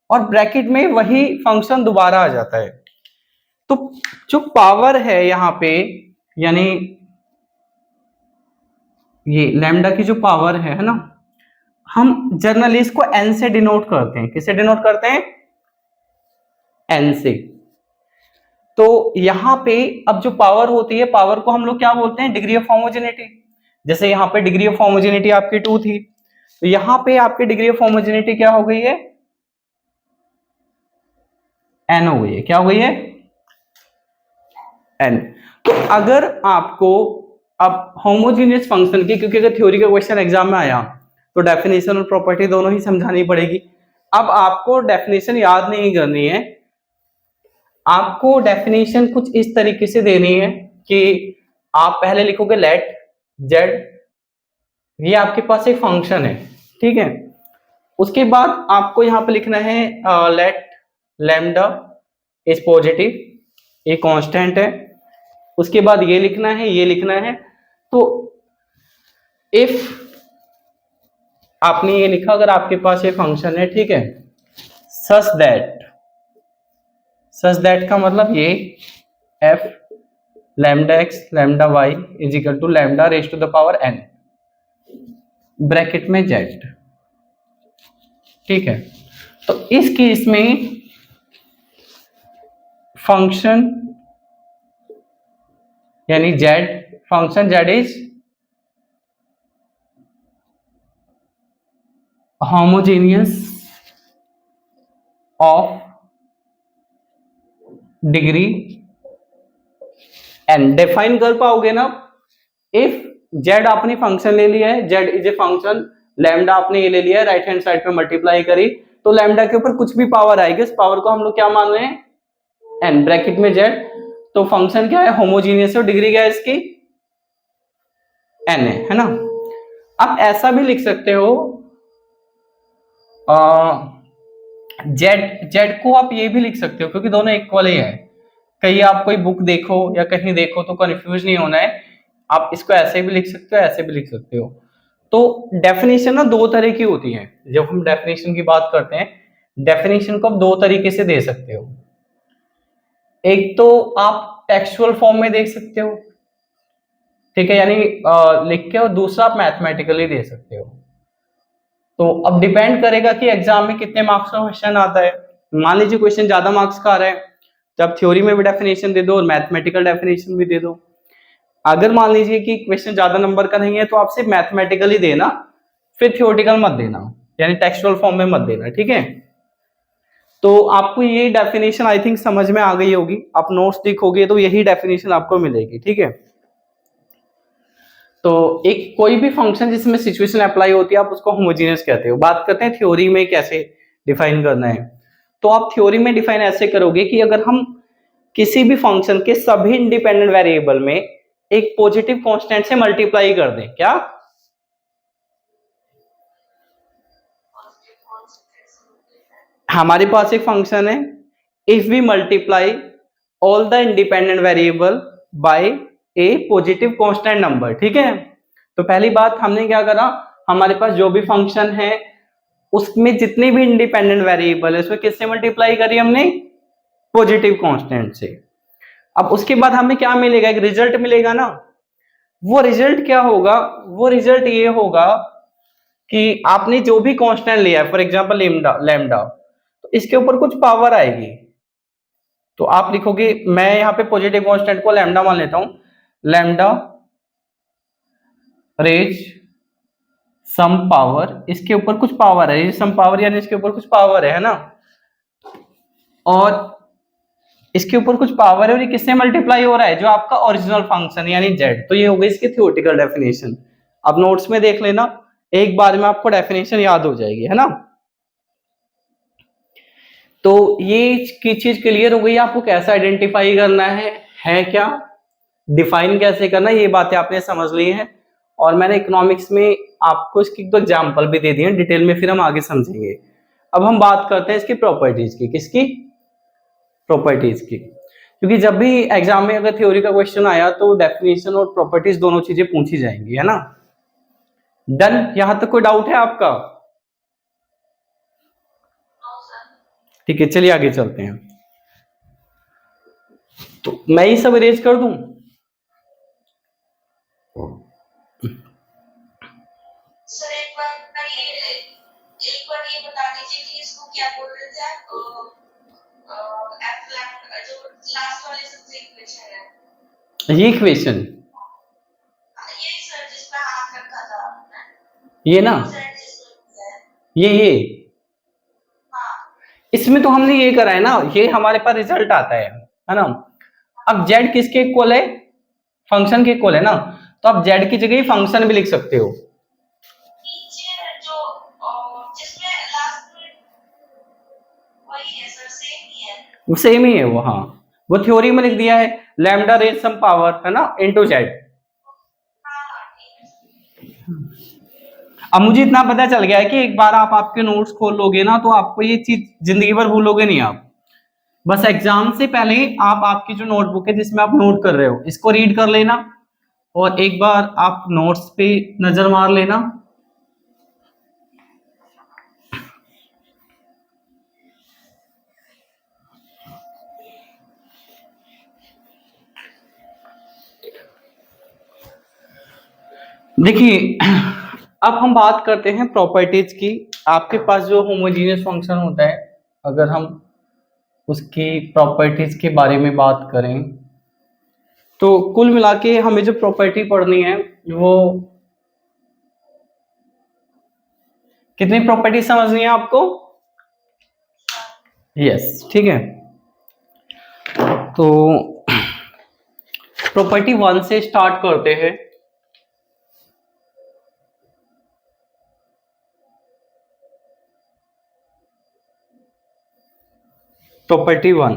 और ब्रैकेट में वही फंक्शन दोबारा आ जाता है। तो जो पावर है यहाँ पे, यानी ये लैम्डा की जो पावर है ना, हम जनरली इसको n से डिनोट करते हैं, किससे डिनोट करते हैं, n से। तो यहां पे अब जो पावर होती है, पावर को हम लोग क्या बोलते हैं, डिग्री ऑफ होमोजेनिटी। जैसे यहाँ पे डिग्री ऑफ होमोजेनिटी आपकी 2 थी, तो यहाँ पे आपकी डिग्री ऑफ होमोजेनिटी क्या हो गई है, n हो गई है, क्या हो गई है, n। तो अगर आपको अब होमोजेनियस फंक्शन की, क्योंकि अगर थ्योरी का क्वेश्चन एग्जाम में आया तो डेफिनेशन और प्रॉपर्टी दोनों ही समझानी पड़ेगी। अब आपको डेफिनेशन याद नहीं करनी है, आपको डेफिनेशन कुछ इस तरीके से देनी है कि आप पहले लिखोगे लेट जेड, ये आपके पास एक फंक्शन है, ठीक है। उसके बाद आपको यहां पे लिखना है लेट लैम्डा इज पॉजिटिव, ये कांस्टेंट है। उसके बाद ये लिखना है, ये लिखना है। तो इफ आपने ये लिखा, अगर आपके पास ये फंक्शन है, ठीक है, सच दैट का मतलब ये f lambda x lambda y is equal to lambda raise to the power n bracket में जेड, ठीक है। तो इस केस में फंक्शन यानी z, function z is homogeneous of degree n. Define कर पाओगे ना, इफ जेड आपने फंक्शन ले लिया है, Z is a function, lambda आपने ये ले लिया है, राइट हैंड साइड पे मल्टीप्लाई करी, तो लैम्डा के ऊपर कुछ भी पावर आएगी, उस पावर को हम लोग क्या मान रहे हैं, एन ब्रैकेट में जेड। तो फंक्शन क्या है, होमोजीनियस है, डिग्री क्या है इसकी, एन है ना। आप ऐसा भी लिख सकते हो, जेड को आप ये भी लिख सकते हो, क्योंकि दोनों इक्वल ही है। कहीं आप कोई बुक देखो या कहीं देखो तो कंफ्यूज नहीं होना है, आप इसको ऐसे भी लिख सकते हो, ऐसे भी लिख सकते हो। तो डेफिनेशन ना दो तरह की होती है। जब हम डेफिनेशन की बात करते हैं, डेफिनेशन को आप दो तरीके से दे सकते हो। एक तो आप टेक्सचुअल फॉर्म में देख सकते हो, ठीक है, यानी लिख के, और दूसरा आप मैथमेटिकली दे सकते हो। तो अब डिपेंड करेगा कि एग्जाम में कितने मार्क्स का क्वेश्चन आता है। मान लीजिए क्वेश्चन ज्यादा मार्क्स का आ रहा है, तो आप थ्योरी में भी डेफिनेशन दे दो और मैथमेटिकल डेफिनेशन भी दे दो। अगर मान लीजिए कि क्वेश्चन ज्यादा नंबर का नहीं है, तो आप सिर्फ मैथमेटिकली देना, फिर थ्योरेटिकल मत देना, यानी टेक्सचुअल फॉर्म में मत देना, ठीक है। तो आपको ये डेफिनेशन आई थिंक समझ में आ गई होगी, आप नोट्स लिखोगे तो यही डेफिनेशन आपको मिलेगी, ठीक है। तो एक कोई भी फंक्शन जिसमें सिचुएशन अप्लाई होती है, आप उसको होमोजेनियस कहते हो। बात करते हैं थ्योरी में कैसे डिफाइन करना है। तो आप थ्योरी में डिफाइन ऐसे करोगे कि अगर हम किसी भी फंक्शन के सभी इंडिपेंडेंट वेरिएबल में एक पॉजिटिव कांस्टेंट से मल्टीप्लाई कर दें, क्या हमारे पास एक फंक्शन है, if we multiply all the independent variable by a positive constant number, ठीक है। तो पहली बात हमने क्या करा, हमारे पास जो भी फंक्शन है उसमें जितने भी इंडिपेंडेंट वेरिएबल है उसमें किससे मल्टीप्लाई करी हमने, पॉजिटिव कांस्टेंट से। अब उसके बाद हमें क्या मिलेगा, एक रिजल्ट मिलेगा ना। वो रिजल्ट क्या होगा, वो रिजल्ट ये होगा कि आपने जो भी कांस्टेंट लिया है, फॉर एग्जांपल लैम्डा, तो इसके ऊपर कुछ पावर आएगी। तो आप लिखोगे, मैं यहाँ पे पॉजिटिव कांस्टेंट को लैम्डा मान लेता हूं, लैम्डा रेज सम पावर, इसके ऊपर कुछ पावर है, सम पावर यानी इसके ऊपर कुछ पावर है ना, और इसके ऊपर कुछ पावर है, और ये किससे मल्टीप्लाई हो रहा है, जो आपका ओरिजिनल फंक्शन यानी जेड। तो ये हो गई इसकी थ्योरेटिकल डेफिनेशन। अब नोट्स में देख लेना, एक बार में आपको डेफिनेशन याद हो जाएगी, है ना। तो ये की चीज क्लियर हो गई, आपको कैसे आइडेंटिफाई करना है क्या डिफाइन कैसे करना है, ये बातें आपने समझ ली हैं। और मैंने इकोनॉमिक्स में आपको इसकी दो एग्जाम्पल भी दे दिए डिटेल में, फिर हम आगे समझेंगे। अब हम बात करते हैं इसकी प्रॉपर्टीज की, किसकी प्रॉपर्टीज की, क्योंकि जब भी एग्जाम में अगर थ्योरी का क्वेश्चन आया तो डेफिनेशन और प्रॉपर्टीज दोनों चीजें पूछी जाएंगी, है ना। डन, यहां तक कोई डाउट है आपका? ठीक है, चलिए आगे चलते हैं। तो मैं ये सब अरेंज कर दूं। सर एक बार ये बता दीजिए कि इसको क्या बोल रहे थे आप, जो लास्ट वाले सबसे इक्वेशन है, ये इक्वेशन, ये सर जिस पे हाथ रखा था ये ना, ये हाँ, इसमें तो हमने ये करा है ना, ये हमारे पास रिजल्ट आता है ना। अब z किसके इक्वल है, फंक्शन के इक्वल है ना, तो आप z की जगह फंक्शन भी लिख सकते हो। नीचे जो वो सेम ही है वो, हाँ वो थ्योरी में लिख दिया है, लैम्डा रेज सम पावर है ना इनटू जेड। अब मुझे इतना पता चल गया है कि एक बार आप आपके नोट्स खोल लोगे ना तो आपको ये चीज जिंदगी भर भूलोगे नहीं आप। बस एग्जाम से पहले आप आपकी जो नोटबुक है जिसमें आप नोट कर रहे हो इसको रीड कर लेना और एक बार आप नोट्स पे नजर मार लेना। देखिए अब हम बात करते हैं प्रॉपर्टीज की। आपके पास जो होमोजीनियस फंक्शन होता है, अगर हम उसकी प्रॉपर्टीज के बारे में बात करें तो कुल मिला के हमें जो प्रॉपर्टी पढ़नी है वो कितनी प्रॉपर्टी समझनी है आपको? यस, ठीक है। तो प्रॉपर्टी 1 से स्टार्ट करते हैं। प्रॉपर्टी 1।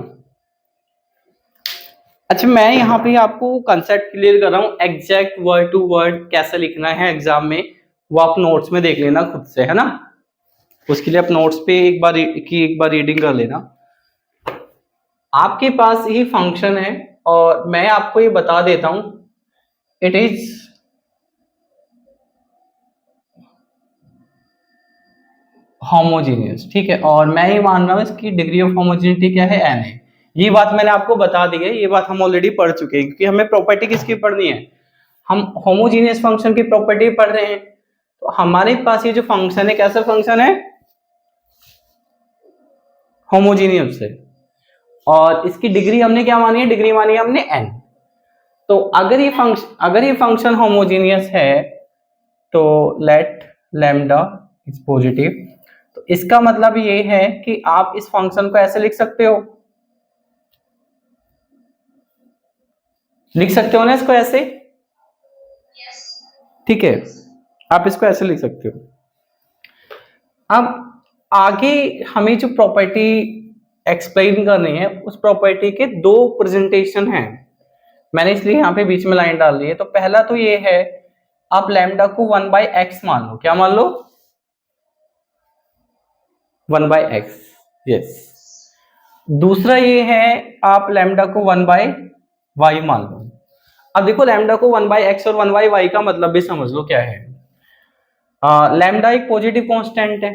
अच्छा, मैं यहाँ पे आपको कंसेप्ट क्लियर कर रहा हूँ, एग्जैक्ट वर्ड टू वर्ड कैसे लिखना है एग्जाम में वो आप नोट्स में देख लेना खुद से, है ना। उसके लिए आप नोट्स पे एक बार रीडिंग कर लेना। आपके पास ये फंक्शन है और मैं आपको ये बता देता हूं, इट इज होमोजीनियस, ठीक है। और मैं ये मान रहा हूं इसकी डिग्री ऑफ होमोजेनिटी क्या है, n है। ये बात मैंने आपको बता दी है, ये बात हम ऑलरेडी पढ़ चुके हैं क्योंकि हमें प्रॉपर्टी किसकी पढ़नी है, हम होमोजीनियस फंक्शन की प्रॉपर्टी पढ़ रहे हैं। तो हमारे पास ये जो फंक्शन है कैसा फंक्शन है, होमोजीनियस है। और इसकी डिग्री हमने क्या मानी है, डिग्री मानी है हमने n। तो अगर ये फंक्शन होमोजीनियस है तो लेट लैम्डा इज पॉजिटिव, तो इसका मतलब ये है कि आप इस फंक्शन को ऐसे लिख सकते हो, ना इसको ऐसे, ठीक है, आप इसको ऐसे लिख सकते हो। अब आगे हमें जो प्रॉपर्टी एक्सप्लेन करनी है उस प्रॉपर्टी के दो प्रेजेंटेशन हैं, मैंने इसलिए यहाँ पे बीच में लाइन डाल दी है। तो पहला तो ये है, आप लैम्डा को 1/x मान लो, क्या मान लो, 1/x, यस। दूसरा ये है, आप लैम्डा को 1/y मान लो। अब देखो लैम्डा को 1/x और 1/y का मतलब भी समझ लो क्या है। लैम्डा एक पॉजिटिव कांस्टेंट है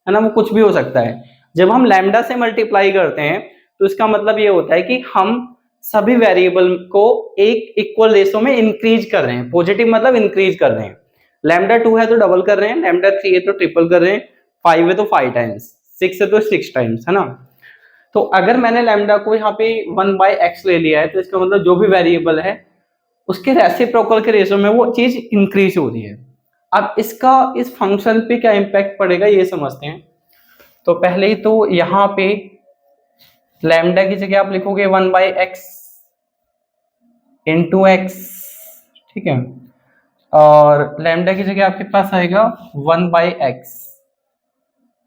ना, वो कुछ भी हो सकता है। जब हम लैम्डा से मल्टीप्लाई करते हैं तो इसका मतलब ये होता है कि हम सभी वेरिएबल को एक इक्वल रेशो में इंक्रीज कर रहे हैं। पॉजिटिव मतलब इंक्रीज कर रहे हैं। लैम्डा 2 है तो डबल कर रहे हैं, लैम्डा 3 है तो ट्रिपल कर रहे हैं, 5 है तो 5 टाइम्स, 6 है तो 6 टाइम्स, है ना। तो अगर मैंने लैम्डा को यहाँ पे 1/x ले लिया है तो इसका मतलब जो भी वेरिएबल है उसके रेसिप्रोकल के रेशो में वो चीज इंक्रीज हो रही है। अब इसका इस फंक्शन पे क्या इम्पैक्ट पड़ेगा ये समझते हैं। तो पहले ही तो यहाँ पे लैम्डा की जगह आप लिखोगे 1/x इंटू x, ठीक है, और लैम्डा की जगह आपके पास आएगा 1/x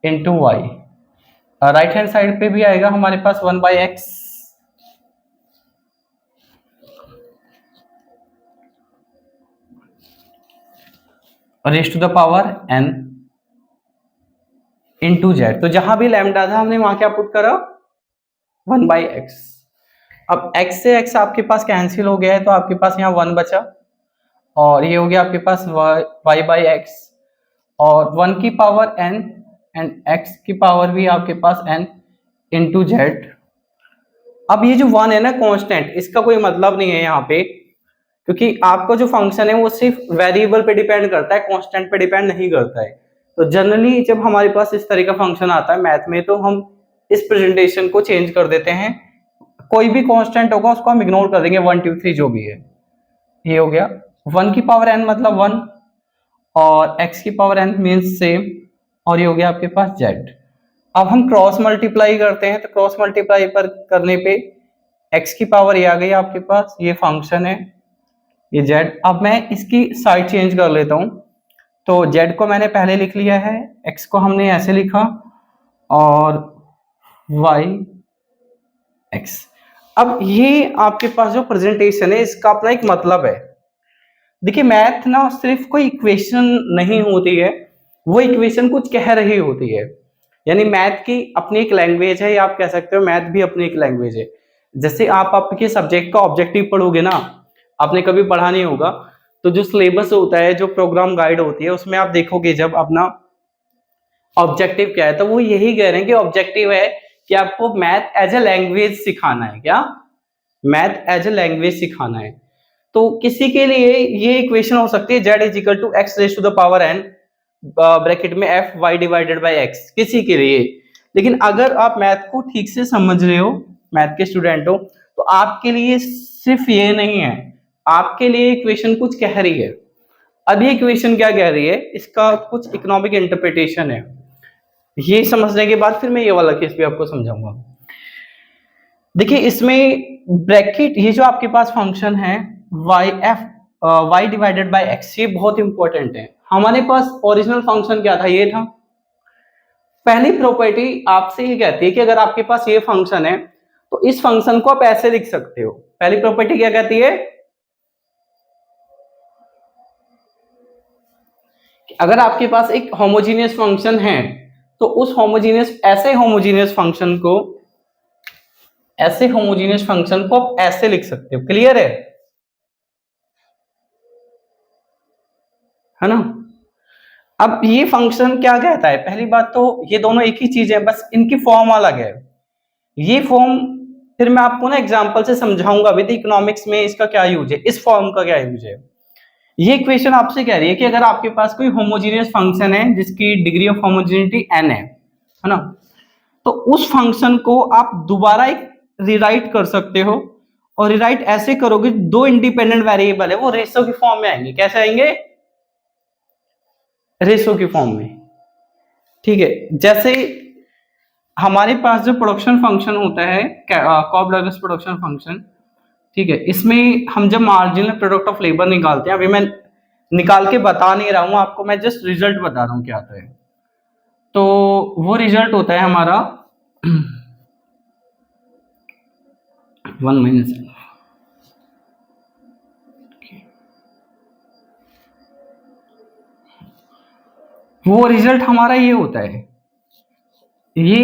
into y. Right hand side पे भी आएगा हमारे पास 1/x raise to the power n into z. तो जहां भी लैम्डा था हमने वहां क्या पुट करा, 1/x। अब x से x आपके पास कैंसिल हो गया है तो आपके पास यहाँ 1 बचा और ये हो गया आपके पास y/x और 1 की पावर n एंड x की पावर भी आपके पास n इंटू जेड। अब ये जो 1 है ना कांस्टेंट, इसका कोई मतलब नहीं है यहाँ पे, क्योंकि आपका जो फंक्शन है वो सिर्फ वेरिएबल पे डिपेंड करता है, कांस्टेंट पे डिपेंड नहीं करता है। तो जनरली जब हमारे पास इस तरह का फंक्शन आता है मैथ में तो हम इस प्रेजेंटेशन को चेंज कर देते हैं, कोई भी कांस्टेंट होगा उसको हम इग्नोर कर देंगे, 1 2 3 जो भी है। ये हो गया 1 की पावर n मतलब 1 और x की पावर n मीन्स सेम, और ये हो गया आपके पास z। अब हम क्रॉस मल्टीप्लाई करते हैं तो क्रॉस मल्टीप्लाई पर करने पे x की पावर ये आ गई आपके पास, ये फंक्शन है, ये z। अब मैं इसकी साइड चेंज कर लेता हूं, तो z को मैंने पहले लिख लिया है, x को हमने ऐसे लिखा और y एक्स। अब ये आपके पास जो प्रेजेंटेशन है इसका अपना एक मतलब है। देखिए मैथ ना सिर्फ कोई इक्वेशन नहीं होती है, वो इक्वेशन कुछ कह रही होती है। यानी मैथ की अपनी एक लैंग्वेज है, या आप कह सकते हो मैथ भी अपनी एक लैंग्वेज है। जैसे आप आपके सब्जेक्ट का ऑब्जेक्टिव पढ़ोगे ना, आपने कभी पढ़ा नहीं होगा, तो जो सिलेबस होता है, जो प्रोग्राम गाइड होती है, उसमें आप देखोगे जब अपना ऑब्जेक्टिव क्या है, तो वो यही कह रहे हैं कि ऑब्जेक्टिव है कि आपको मैथ एज ए लैंग्वेज सिखाना है। क्या? मैथ एज ए लैंग्वेज सिखाना है। तो किसी के लिए ये इक्वेशन हो सकती है z is equal to x raise to the power n bracket में f y divided by x, किसी के लिए। लेकिन अगर आप मैथ को ठीक से समझ रहे हो, मैथ के स्टूडेंट हो, तो आपके लिए सिर्फ ये नहीं है, आपके लिए इक्वेशन कुछ कह रही है। अब ये इक्वेशन क्या कह रही है, इसका कुछ इकोनॉमिक इंटरप्रिटेशन है। ये समझने के बाद फिर मैं ये वाला केस भी आपको समझाऊंगा। देखिए इसमें ब्रैकेट, ये जो आपके पास फंक्शन है वाई डिवाइडेड बाई एक्स, ये बहुत इंपॉर्टेंट है। हमारे पास ओरिजिनल फंक्शन क्या था, ये था। पहली प्रॉपर्टी आपसे ये कहती है कि अगर आपके पास ये फंक्शन है तो इस फंक्शन को आप ऐसे लिख सकते हो। पहली प्रॉपर्टी क्या कहती है कि अगर आपके पास एक होमोजीनियस फंक्शन है तो उस ऐसे होमोजीनियस फंक्शन को आप ऐसे लिख सकते हो। क्लियर है ना? अब ये फंक्शन क्या कहता है, पहली बात तो ये दोनों एक ही चीज है, बस इनकी फॉर्म अलग है। ये फॉर्म फिर मैं आपको ना एग्जांपल से समझाऊंगा विद इकोनॉमिक्स में इसका क्या यूज है, इस फॉर्म का क्या यूज है। ये इक्वेशन आपसे कह रही है कि अगर आपके पास कोई होमोजीनियस फंक्शन है जिसकी डिग्री ऑफ होमोजेनिटी n है ना, तो उस फंक्शन को आप दोबारा एक रिराइट कर सकते हो। और रिराइट ऐसे करोगे, दो इंडिपेंडेंट वेरिएबल है वो रेशो की फॉर्म में आएंगे। कैसे आएंगे? रेशो की फॉर्म में। ठीक है, जैसे हमारे पास जो प्रोडक्शन फंक्शन होता है कॉब-डगलस प्रोडक्शन फंक्शन, ठीक है, इसमें हम जब मार्जिनल प्रोडक्ट ऑफ लेबर निकालते हैं, अभी मैं निकाल के बता नहीं रहा हूं आपको, मैं जस्ट रिजल्ट बता रहा हूं क्या आता है। तो वो रिजल्ट होता है हमारा 1 मिनट। वो रिजल्ट हमारा ये होता है, ये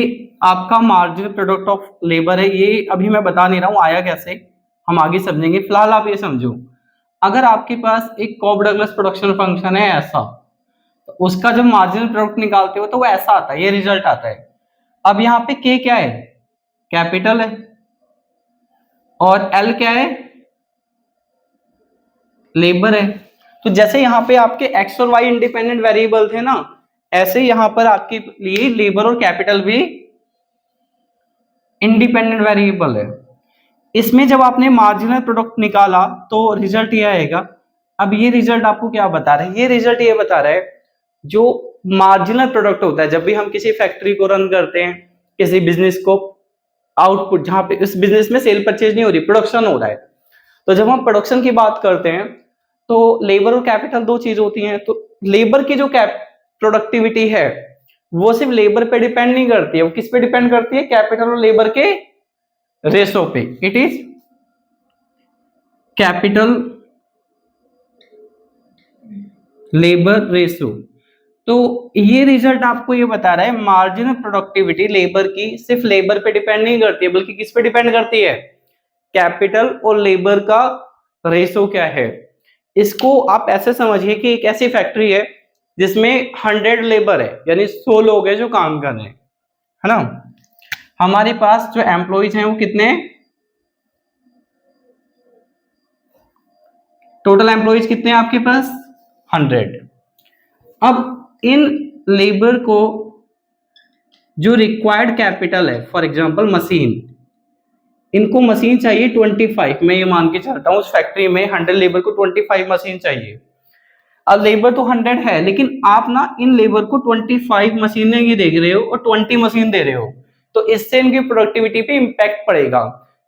आपका मार्जिनल प्रोडक्ट ऑफ लेबर है। ये अभी मैं बता नहीं रहा हूं आया कैसे, हम आगे समझेंगे। फिलहाल आप ये समझो, अगर आपके पास एक कॉब-डगलस प्रोडक्शन फंक्शन है ऐसा, तो उसका जब मार्जिनल प्रोडक्ट निकालते हो तो वो ऐसा आता है, ये रिजल्ट आता है। अब यहाँ पे के क्या है, कैपिटल है, और एल क्या है, लेबर है। तो जैसे यहाँ पे आपके एक्स और वाई इंडिपेंडेंट वेरिएबल थे ना, ऐसे यहाँ पर आपके लिए लेबर और कैपिटल भी इंडिपेंडेंट वेरिएबल है। इसमें जब आपने मार्जिनल प्रोडक्ट निकाला तो रिजल्ट ये आएगा। अब ये रिजल्ट आपको क्या बता रहा है, ये रिजल्ट ये बता रहा है जो मार्जिनल प्रोडक्ट होता है, जब भी हम किसी फैक्ट्री को रन करते हैं, किसी बिजनेस को, आउटपुट जहां पे इस बिजनेस में सेल परचेज नहीं हो रही, प्रोडक्शन हो रहा है, तो जब हम प्रोडक्शन की बात करते हैं तो लेबर और कैपिटल दो चीज होती हैं। तो लेबर की जो प्रोडक्टिविटी है वो सिर्फ लेबर पे डिपेंड नहीं करती है, वो किस पे डिपेंड करती है, कैपिटल और लेबर के रेशो पे। It is capital labour ratio. तो ये रिजल्ट आपको ये बता रहा है मार्जिनल प्रोडक्टिविटी लेबर की सिर्फ लेबर पे डिपेंड नहीं करती है, बल्कि किस पे डिपेंड करती है, कैपिटल और लेबर का रेशो क्या है। इसको आप ऐसे समझिए कि एक ऐसी फैक्ट्री है जिसमें 100 लेबर है, यानी 100 लोग हैं जो काम कर रहे हैं, है ना। हमारे पास जो एम्प्लॉइज हैं वो कितने हैं, टोटल एम्प्लॉइज कितने हैं आपके पास, 100। अब इन लेबर को जो रिक्वायर्ड कैपिटल है, फॉर एग्जांपल मशीन, इनको मशीन चाहिए 25। मैं ये मान के चलता हूँ उस फैक्ट्री में 100 लेबर को 25 मशीन चाहिए। अब लेबर तो 100 है, लेकिन आप ना इन लेबर को 25 मशीनें ही दे रहे हो और 20 मशीन दे रहे हो, तो इससे इनकी प्रोडक्टिविटी पे इम्पैक्ट पड़ेगा।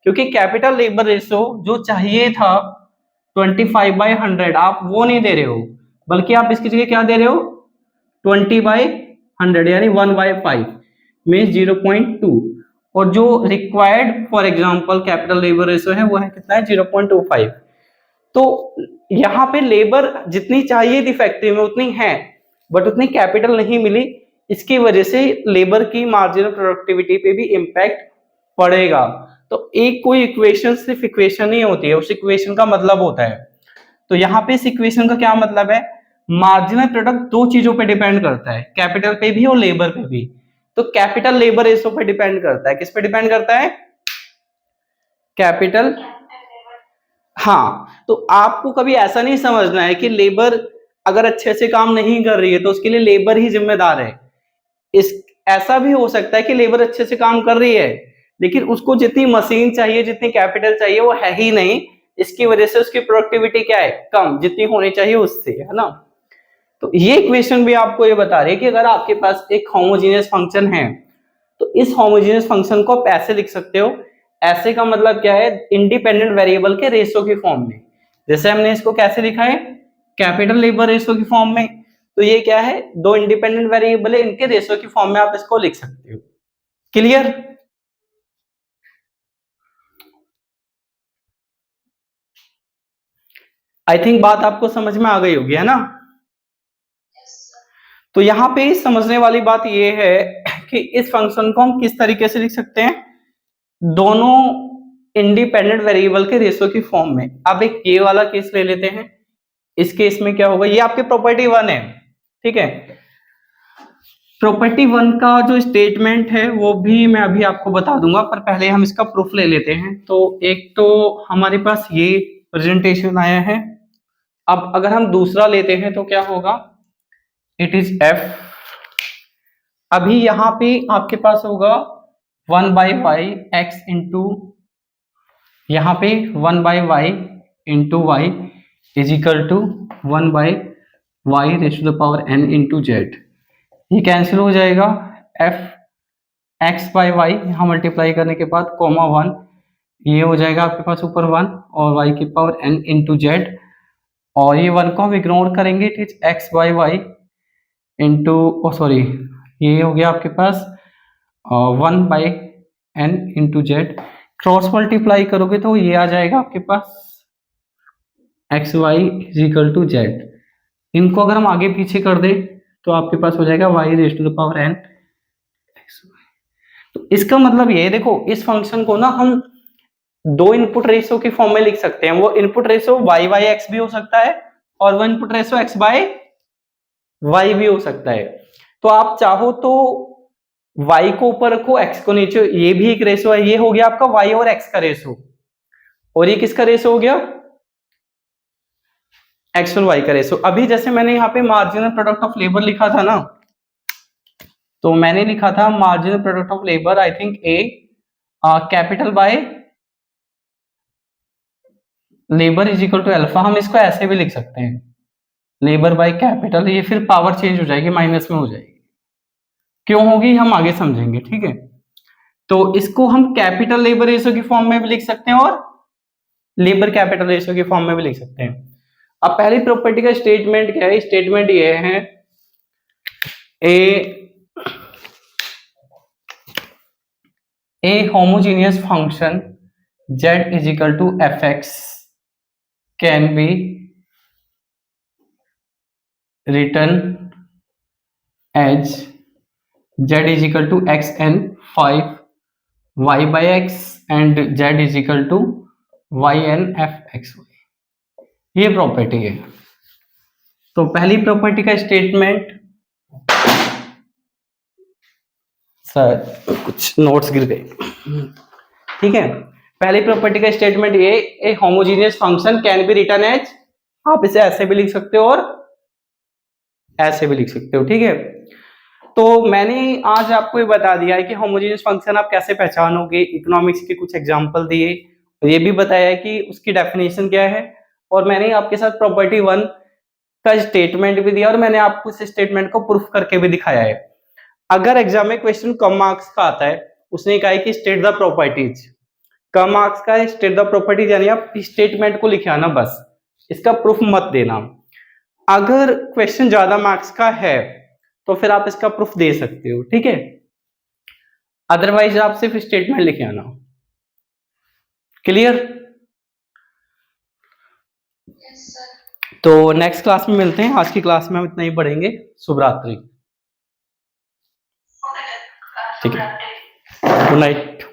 क्योंकि कैपिटल लेबर रेशो जो चाहिए था 25/100 आप वो नहीं दे रहे हो, बल्कि आप इसकी जगह क्या दे रहे हो, 20/100 यानी 1/5 मीन्स 0.2। और जो required for example capital labour ratio है वो है कितना है 0.25। तो यहाँ पे लेबर जितनी चाहिए थी फैक्ट्री में उतनी है, बट उतनी कैपिटल नहीं मिली, इसकी वजह से लेबर की मार्जिनल प्रोडक्टिविटी पे भी इम्पैक्ट पड़ेगा। तो एक कोई इक्वेशन सिर्फ इक्वेशन नहीं होती है, उस इक्वेशन का मतलब होता है। तो यहाँ पे इस इक्वेशन का क्या मतलब है, मार्जिनल प्रोडक्ट दो चीजों पे डिपेंड करता है, कैपिटल पे भी और लेबर पे भी। तो कैपिटल लेबर रेशियो पे डिपेंड करता है, किस पे डिपेंड करता है, कैपिटल। हाँ, तो आपको कभी ऐसा नहीं समझना है कि लेबर अगर अच्छे से काम नहीं कर रही है तो उसके लिए लेबर ही जिम्मेदार है। इस ऐसा भी हो सकता है कि लेबर अच्छे से काम कर रही है लेकिन उसको जितनी मशीन चाहिए, जितनी कैपिटल चाहिए वो है ही नहीं, इसकी वजह से उसकी प्रोडक्टिविटी क्या है, कम, जितनी होनी चाहिए उससे, है ना। तो ये इक्वेशन भी आपको ये बता रही है कि अगर आपके पास एक होमोजेनियस फंक्शन है तो इस होमोजेनियस फंक्शन को आप ऐसे लिख सकते हो। ऐसे का मतलब क्या है, इंडिपेंडेंट वेरिएबल के रेशियो की फॉर्म में। जैसे हमने इसको कैसे लिखा है, कैपिटल लेबर रेशियो की फॉर्म में। तो ये क्या है, दो इंडिपेंडेंट वेरिएबल है, इनके रेशियो की फॉर्म में आप इसको लिख सकते हो। क्लियर। आई थिंक बात आपको समझ में आ गई होगी, है ना। Yes, sir. तो यहाँ पे समझने वाली बात ये है कि इस फंक्शन को हम किस तरीके से लिख सकते हैं, दोनों इंडिपेंडेंट वेरिएबल के रेशियो की फॉर्म में। अब एक ये वाला केस ले लेते हैं। इस केस में क्या होगा, ये आपके प्रॉपर्टी 1 है, ठीक है। प्रॉपर्टी 1 का जो स्टेटमेंट है वो भी मैं अभी आपको बता दूंगा, पर पहले हम इसका प्रूफ ले लेते हैं। तो एक तो हमारे पास ये प्रेजेंटेशन आया है। अब अगर हम दूसरा लेते हैं तो क्या होगा, इट इज एफ। अभी यहाँ पे आपके पास होगा 1/y x इंटू, यहाँ पे 1/y into y is equal to 1/y raise to the power n into z. ये कैंसिल हो जाएगा, f x/y यहाँ मल्टीप्लाई करने के बाद कॉमा 1, ये हो जाएगा आपके पास ऊपर 1 और y की पावर n इंटू जेड। और ये 1 को हम इग्नोर करेंगे, it is x/y into, sorry, ये हो गया आपके पास 1/n into z. Cross multiply करोगे तो ये आ जाएगा आपके पास x y is equal to z. इनको अगर हम आगे पीछे कर दें तो आपके पास हो जाएगा y raise to the power n। तो इसका मतलब ये है, देखो इस फंक्शन को ना हम दो इनपुट रेशियो की फॉर्म में लिख सकते हैं। वो इनपुट रेशियो y/x भी हो सकता है और वो इनपुट रेशियो x/y भी हो सकता है। तो आप चाहो तो y को ऊपर रखो, x को नीचे, ये भी एक रेशियो है। ये हो गया आपका y और x का रेशियो, और ये किसका रेशियो हो गया, x और y का रेशियो। अभी जैसे मैंने यहाँ पे मार्जिनल प्रोडक्ट ऑफ लेबर लिखा था ना, तो मैंने लिखा था marginal product of labour, I think a capital by labour is equal to alpha. हम इसको ऐसे भी लिख सकते हैं, लेबर बाय कैपिटल, ये फिर पावर चेंज हो जाएगी, माइनस में हो जाएगी, क्यों होगी हम आगे समझेंगे, ठीक है। तो इसको हम कैपिटल लेबर रेशियो की फॉर्म में भी लिख सकते हैं और लेबर कैपिटल रेशियो की फॉर्म में भी लिख सकते हैं। अब पहली प्रॉपर्टी का स्टेटमेंट क्या है, स्टेटमेंट ये है a homogeneous function z is equal to fx can be written as z is equal to x and 5 y by x and z is equal to y and fx। ये property है। तो पहली property का statement, sir कुछ notes गिर गए, ठीक है। पहली प्रॉपर्टी का स्टेटमेंट ये, a homogeneous function can be written as, आप इसे ऐसे भी लिख सकते हो और ऐसे भी लिख सकते हो, ठीक है। तो मैंने आज आपको ये बता दिया है कि होमोजेनियस फंक्शन आप कैसे पहचानोगे, इकोनॉमिक्स के कुछ एग्जांपल दिए, ये भी बताया कि उसकी डेफिनेशन क्या है, और मैंने आपके साथ प्रॉपर्टी 1 का स्टेटमेंट भी दिया और मैंने आपको इस स्टेटमेंट को प्रूफ करके भी दिखाया है। अगर एग्जाम में क्वेश्चन कम मार्क्स का आता है, उसने कहा है कि state the properties, come marks का है स्टेट द प्रॉपर्टीज, यानी आप स्टेटमेंट को लिखे आना बस, इसका प्रूफ मत देना। अगर क्वेश्चन ज्यादा मार्क्स का है तो फिर आप इसका प्रूफ दे सकते हो, ठीक है। अदरवाइज आप सिर्फ स्टेटमेंट लिखे आना। क्लियर? Yes, sir. तो नेक्स्ट क्लास में मिलते हैं। आज की क्लास में हम इतना ही पढ़ेंगे। शुभ रात्रि। Okay, sir. ठीक है, गुड नाइट।